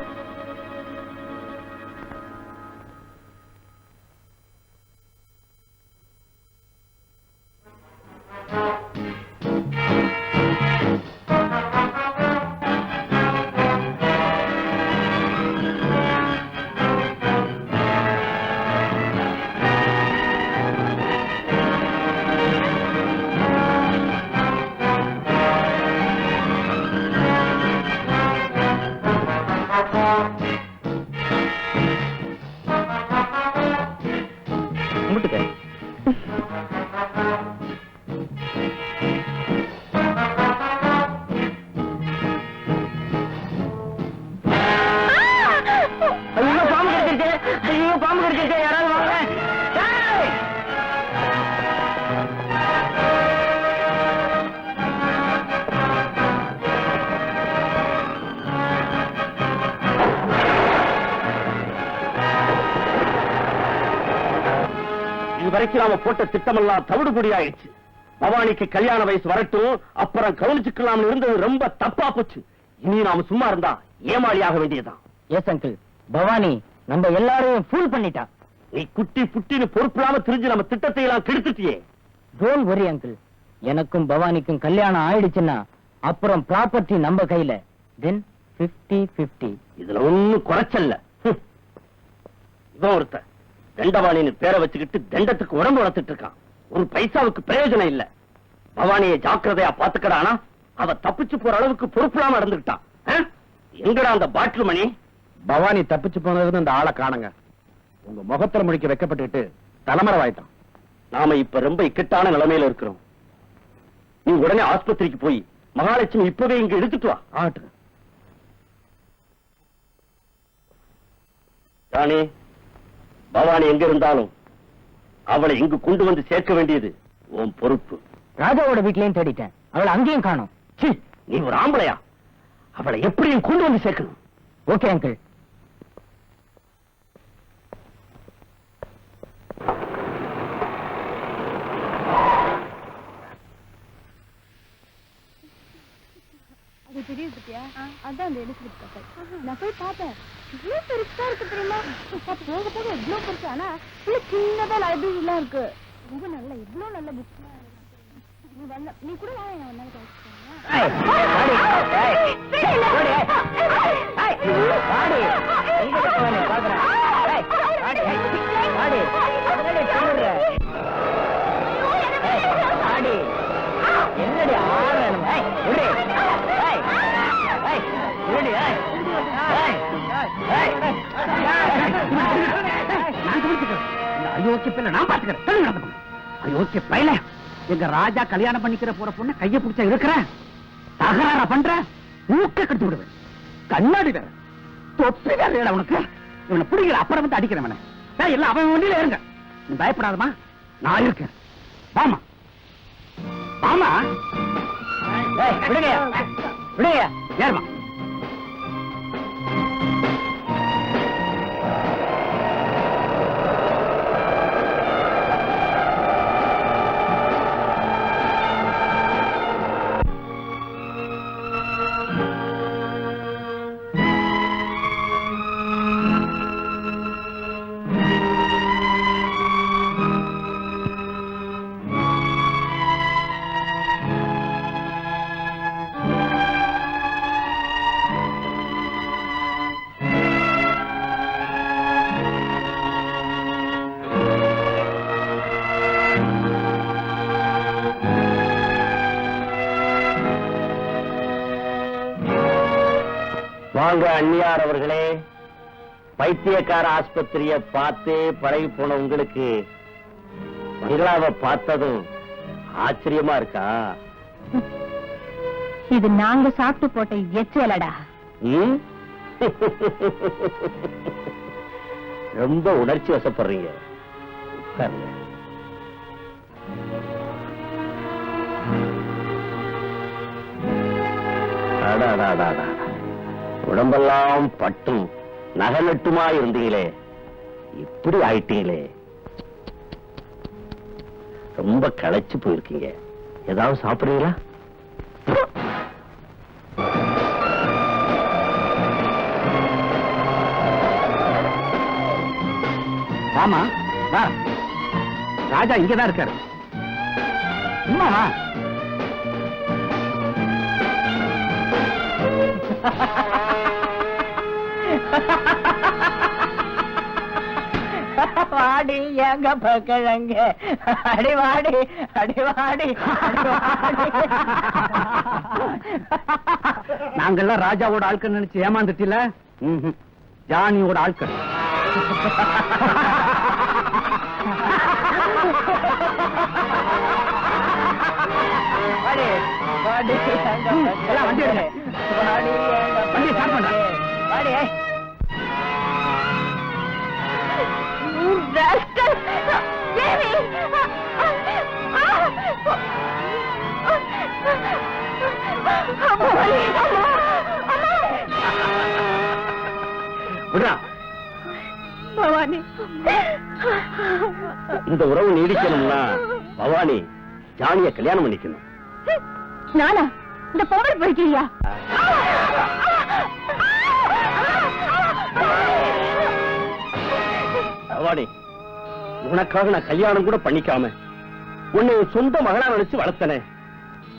இதுவரைக்கும் நாம போட்ட திட்டமெல்லாம் தவிடுபடி ஆயிடுச்சு. பவானிக்கு கல்யாண வயசு வரட்டும், அப்புறம் கவனிச்சுக்கலாம் இருந்தது ரொம்ப தப்பா போச்சு. இனி நாம சும்மா இருந்தா ஏமாளியாக வேண்டியதுதான்.
எஸ் அங்கிள், பவானி நம்ம எல்லாரையும் ஃபூல் பண்ணிட்டா.
நீ குட்டி புட்டின்னு பொறுப்பில்லாம திரிஞ்சு நம்ம திட்டத்தை எல்லாம் கெடுத்துட்டியே.
டோன்ட் வரி அங்கிள், எனக்கும் பவானிக்கும் கல்யாணம் ஆயிடுச்சுன்னா அப்புறம் ப்ராப்பர்ட்டி நம்ம கையில. தென் 50-50.
இதுல ஒண்ணும் குறைச்சல்ல. இவன் ஒருத்த தண்டவாணின்னு பேரை வச்சுக்கிட்டு தண்டத்துக்கு உடம்பு வளர்த்துட்டு இருக்கான். ஒரு பைசாவுக்கு பிரயோஜனம் இல்ல. பவானியை ஜாக்கிரதையா பாத்துக்கடானா அவ தப்பிச்சு போற அளவுக்கு பொறுப்பில்லாம நடந்துகிட்டான். எங்கடா அந்த பாட்டில் மணி?
பவானி தப்பிச்சு போனதுன்னு அந்த ஆளை காணுங்க. உங்க முகத்துல முடிக்க வைக்கப்பட்டுட்டு தலைமறைவாயிட்டான். நாம இப்ப ரொம்ப இக்கட்டான நிலைமையில இருக்கிறோம். நீ உடனே ஆஸ்பத்திரிக்கு போய் மகாலட்சுமி இப்பவே இங்க எடுத்துட்டு வா. ஆட்டு ராணி, பவானி எங்க இருந்தாலும் அவளை இங்கு கொண்டு வந்து சேர்க்க வேண்டியது உன் பொறுப்பு.
ராஜாவோட வீட்லயும் தேடிட்டேன், அவளை அங்கேயும் காணோம்.
நீ ஒரு ஆம்பளையா? அவளை எப்படியும் கொண்டு வந்து சேர்க்கணும்.
Okay uncle.
அது தெரியுது பத்தியா? அதான் அந்த எலிசபெத் கப்பல். நான் போய் பார்த்தேன். இவ்வளவு பெருசா இருக்கு தெரியுமா? போக போக எவ்வளவு பெருசு. ஆனா இல்ல சின்னதா லைப்ரரி எல்லாம் இருக்கு. ரொம்ப நல்ல இவ்வளவு நல்ல புக்ஸ் நீ கூட
என்னடி ஆரணும்? அயோக்கிய பிள்ளை நான் பாத்துக்கிறேன். அயோக்கிய பையல, எங்க ராஜா கல்யாணம் பண்ணிக்கிற போற பொண்ணு கைய பிடிச்சா இருக்கிற தகராற பண்ற ஊக்க கட்டு விடுவேன். கண்ணாடி வேற தொப்பி வேற உனக்கு. இவனை பிடிக்கிற அப்புறம் வந்து அடிக்கிறவன எல்லாம் அவன் வண்டியில இருங்க. நீ பயப்படாதமா, நான் இருக்கேன். வாமா வாமா. விடுங்க விடுங்க. ஏறுமா. வாங்க அண்ணியார் அவர்களே. பைத்தியக்கார ஆஸ்பத்திரிய பார்த்தே பழகி போன உங்களுக்கு மகிழாவை பார்த்ததும் ஆச்சரியமா இருக்கா?
இது நாங்க சாப்பிட்டு போட்ட எச்சலடா.
ரொம்ப உணர்ச்சி வசப்படுறீங்க. உட்காருங்க. அடாடாடாடா, உடம்பெல்லாம் பட்டும் நகநட்டுமா இருந்தீங்களே, இப்படி ஆயிட்டீங்களே. ரொம்ப களைச்சு போயிருக்கீங்க. ஏதாவது சாப்பிடுறீங்களா?
ஆமா வா, ராஜா இங்கதான் இருக்காரு. சும்மா வா. வாடி எங்க பக்கழங்க, அடிவாடி அடிவாடி. நாங்கெல்லாம் ராஜாவோட ஆட்கள் நினைச்சு ஏமாந்துட்டில. ஜானியோட ஆட்கள். எல்லாம் வண்டி எடுங்க. வண்டி ஸ்டார்ட் பண்ற. வாடி.
பவானி,
இந்த உறவு நீடிக்கணும்னா பவானி ஜானிய கல்யாணம் பண்ணிக்கணும்.
நானா? இந்த பவர் படிக்கிறியா?
பவானி, உனக்காக நான் கல்யாணம் கூட பண்ணிக்காம உன்னை சொந்த மகனா நினைச்சு வளர்த்தனே.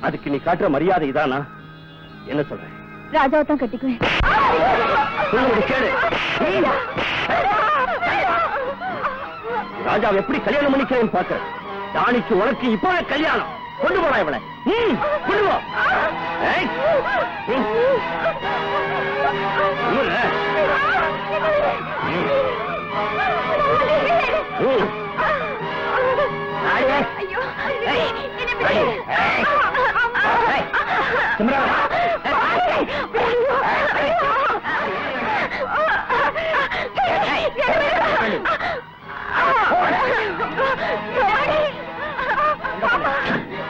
அதுக்கு நீ காட்டுற மரியாதை இதானா? என்ன சொல்ற?
ராஜாவை தான் கட்டிக்குவேன்.
கேளு. ராஜாவை எப்படி கல்யாணம் பண்ணிக்கிறேன்னு பாக்க. ஜானிக்கு உனக்கு இப்பவே கல்யாணம். கொண்டு போடா இவளை. கொண்டு போ. ஏய்.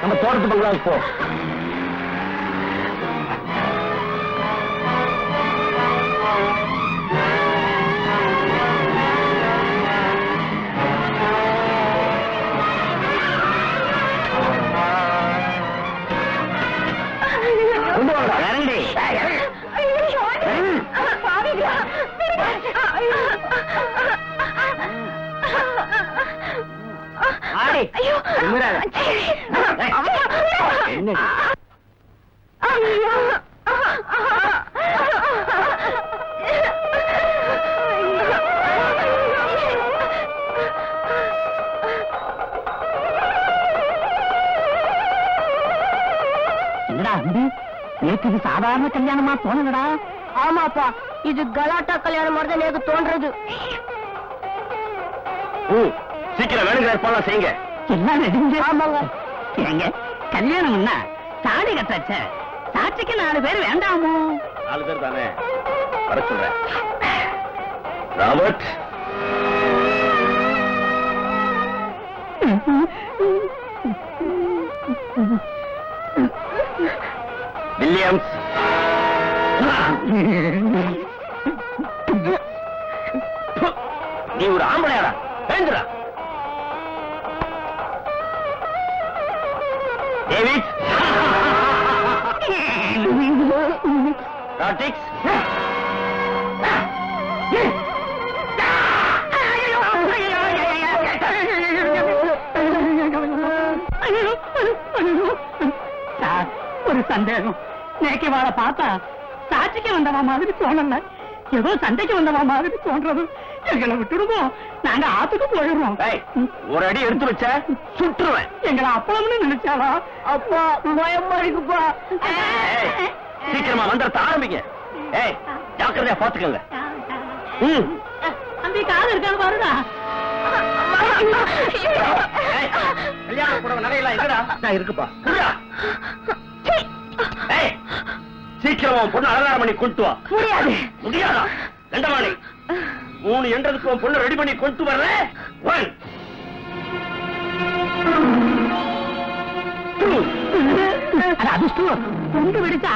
நம்ம தோட்டத்து பங்களாவுக்கு போ.
இறங்கி என்ன என்னடா நேற்று இது சாதாரண கல்யாணமா தோணுடா.
ஆமாப்பா, இது கலாட்டா கல்யாணம் மாதிரி தான் எனக்கு தோன்றது.
சீக்கிரம் வேணுங்கிற ஏற்பாடு செய்யுங்க.
எல்லாம் நெடுங்க.
ஆமாங்க.
ஏங்க கல்யாணம்னா தாடி கட்டாச்ச, சாட்சிக்கு 4 பேர் வேண்டாமோ?
4 பேர் தானே, வர சொல்றேன். ராபர்ட், வில்லியம்ஸ், நீ ஒரு ஆம்பளையாடா, எழுந்துடா. டேவிட், ராட்டிக்ஸ்,
சார், ஒரு சந்தேகம். நேக்கி வாழ பார்த்தா சாட்சிக்கு வந்தவா மாதிரி தோணல, ஏதோ சண்டைக்கு வந்தவா மாதிரி தோன்றது. எங்களை விட்டுடுவோம், நாங்க ஆத்துக்கு போயிடுறோம்.
ஒரு அடி எடுத்து வச்ச சுட்டுருவேன்.
எங்களை அப்பளம்னு நினைச்சாலா?
அப்பா பயமா இருக்குப்பா.
சீக்கிரமா மந்திரத்தை ஆரம்பிங்க. ஏய், ஜாக்கிரதையா பாத்துக்கங்க.
தம்பி காது இருக்காது பாருடா.
கல்யாண புடவை நகையெல்லாம் எங்கடா? இருக்குப்பா. சீக்கிரமா பொண்ணு அலங்காரம் பண்ணி கொண்டு வா.
முடியாது.
முடியாதா? ரெண்டமாணி 3 என்றதுக்கு பொண்ணு ரெடி பண்ணி கொண்டு வரல. 1 2
அதிர்ஷ்டு கொண்டு விடுச்சா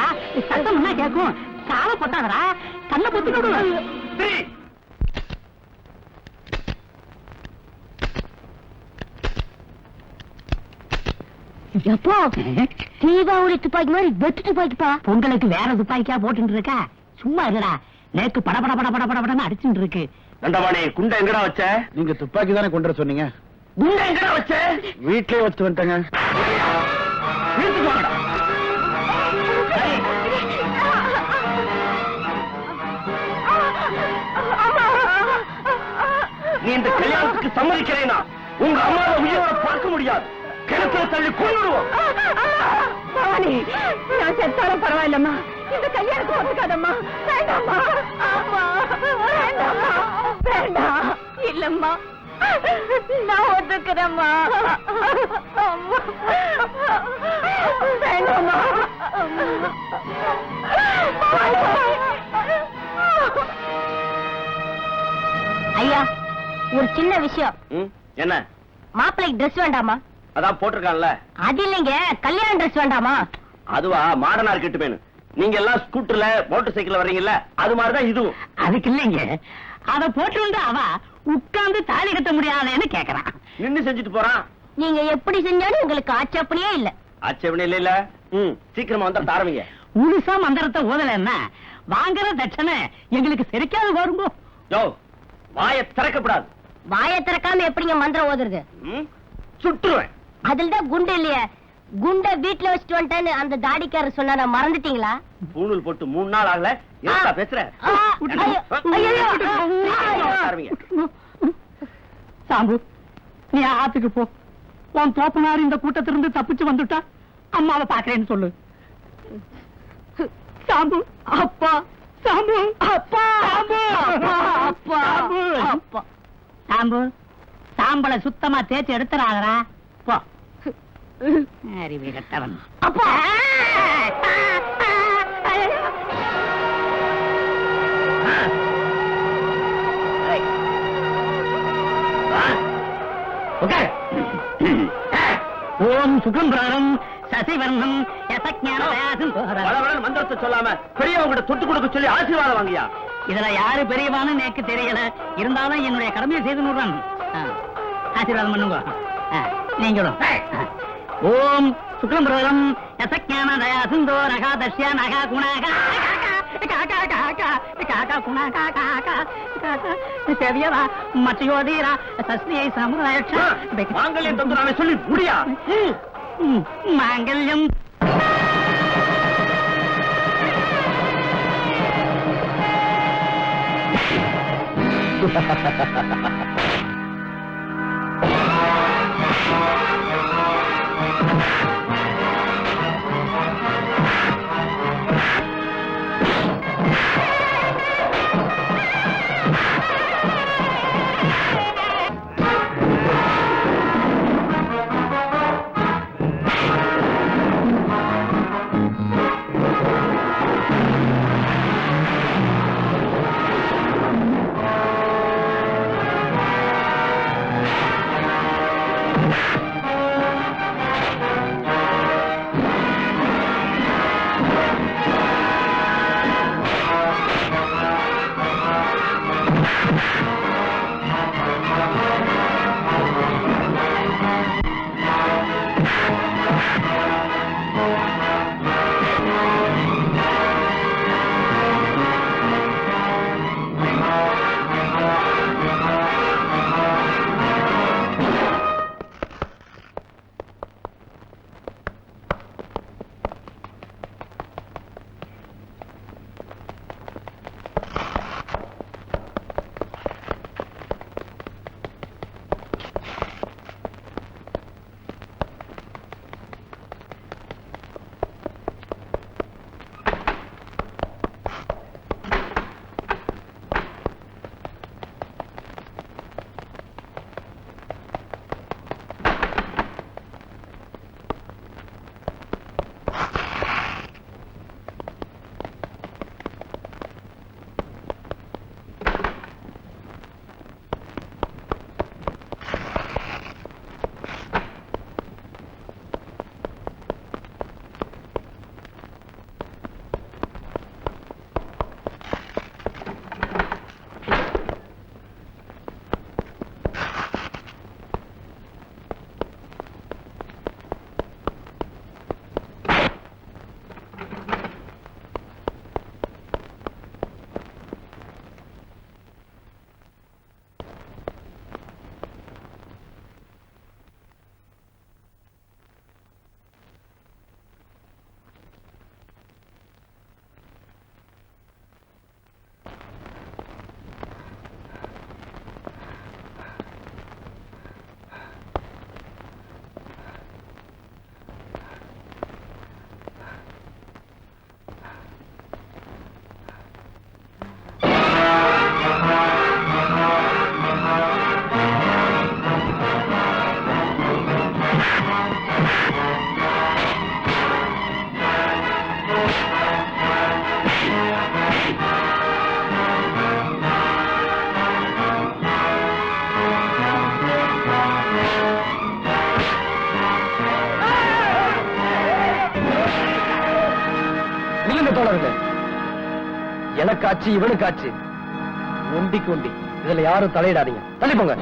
சத்தம் என்ன கேட்கும்? கால பொட்டாதரா, கண்ணை பொத்து விடு.
3
எப்போ தீபாவளி துப்பாக்கி மாதிரி வெட்டு துப்பாக்கிப்பா.
பொங்கலுக்கு வேற துப்பாக்கியா போட்டு இருக்கா? சும்மா இல்லடா, நேக்கு பட பட பட பட படன்னு அடிச்சுட்டு இருக்கு.
ரெண்டமாணி குண்டை எங்கடா வச்ச?
நீங்க துப்பாக்கி தானே கொண்டு வர சொன்னீங்க?
குண்டை எங்கடா வச்ச?
வீட்லயே வச்சு வந்துட்டேங்க.
வீட்டுக்கு வாங்கடா. நீ இந்த கல்யாணத்துக்கு சம்மதிக்கிறேனா உங்க அம்மாவை உயிரோட பார்க்க முடியாது. கிணத்துல தள்ளி கொண்டுடுவோம்.
பவானி, நான் செத்தாலும் பரவாயில்லம்மா, இந்த கல்யாணத்தை ஒத்துக்காதம்மா. வேண்டாம்மா. ஆமா, வேண்டாம்மா. வேண்டாம். இல்லம்மா, நான் ஒத்துக்கிறேம்மா. அம்மா, வேண்டாம்மா. ஐயா, ஒரு சின்ன விஷயம்.
என்ன?
மாப்பிள்ளைக்கு ட்ரெஸ் வேண்டாமா?
அதான் போட்டிருக்கான்ல.
அது இல்லைங்க, கல்யாண ட்ரெஸ் வேண்டாமா?
அதுவா மாடனா இருக்கட்டு வேணும். நீங்க எல்லாம் ஸ்கூட்டர்ல மோட்டார் சைக்கிள்ல வர்றீங்கல்ல, அது மாதிரிதான் இதுவும்.
அதுக்கு இல்லைங்க, அத போட்டு வந்து அவ உட்கார்ந்து தாலி கட்ட முடியாதுன்னு கேக்குறான்.
நின்னு செஞ்சுட்டு போறான்.
நீங்க எப்படி செஞ்சாலும் எங்களுக்கு ஆட்சேபனையே இல்ல.
ஆட்சேபனை இல்ல. சீக்கிரமா வந்து ஆரம்பிங்க.
முழுசா மந்திரத்தை ஓதலன்னா வாங்குற தட்சணை எங்களுக்கு சரிக்காது வரும்போ.
யோ, வாயை திறக்கப்படாது.
வாயை திறக்காம எப்படிங்க மந்திரம் ஓதுறது?
சுட்டுருவேன்.
அதுலதான் குண்டு இல்லையே. குண்ட வீட்டுல வச்சுட்டு வந்துட்டேன்னு அந்த தாடிக்காரர் சொன்னா மறந்துட்டீங்களா?
பூணூல் போட்டு 3 நாள் ஆகல. என்ன பேசுற? ஆரம்பிங்க.
சாம்பு, நீ ஆத்துக்கு போ. உன் தோப்பனார் இந்த கூட்டத்திலிருந்து தப்பிச்சு வந்துட்டா அம்மாவை பாக்குறேன்னு சொல்லு. சாம்பு,
அப்பா,
சாம்பு
அப்பா
சாம்பு
அப்பா
சாம்பு
அப்பா சாம்பு சாம்பலை சுத்தமா தேய்ச்சி எடுத்துறாங்கடா போ அறிவு கட்டவன் அப்பா
ஓம் சுகம்பிராணம்
சசிவர்ணம் யசஞானம்
பலவரன் மந்திரத்தை சொல்லாம பெரியவங்க தொட்டு கொடுக்க சொல்லி ஆசீர்வாதம் வாங்கியா.
இதுல யாரு பெரியவான்னு எனக்கு தெரியல, இருந்தாலும் என்னுடைய கடமையை செய்து நூறான். ஆசீர்வாதம் பண்ணுங்க நீங்களும். ஓம் சுக்லம்பிரதம் யசஞான தயா சிந்தோ நகா தஷ்யா நகா குணாகா செவியவா மச்சயோதீரா சஸ்தியை சமுதாய
மாங்கல்யம் தந்து நானே சொல்லி முடியா.
மாங்கல்யம்
எனக்காச்சு இவனுக்காச்சு ஒண்டிக்கு ஒண்டி. இதுல யாரும் தலையிடாதீங்க, தள்ளி போங்க.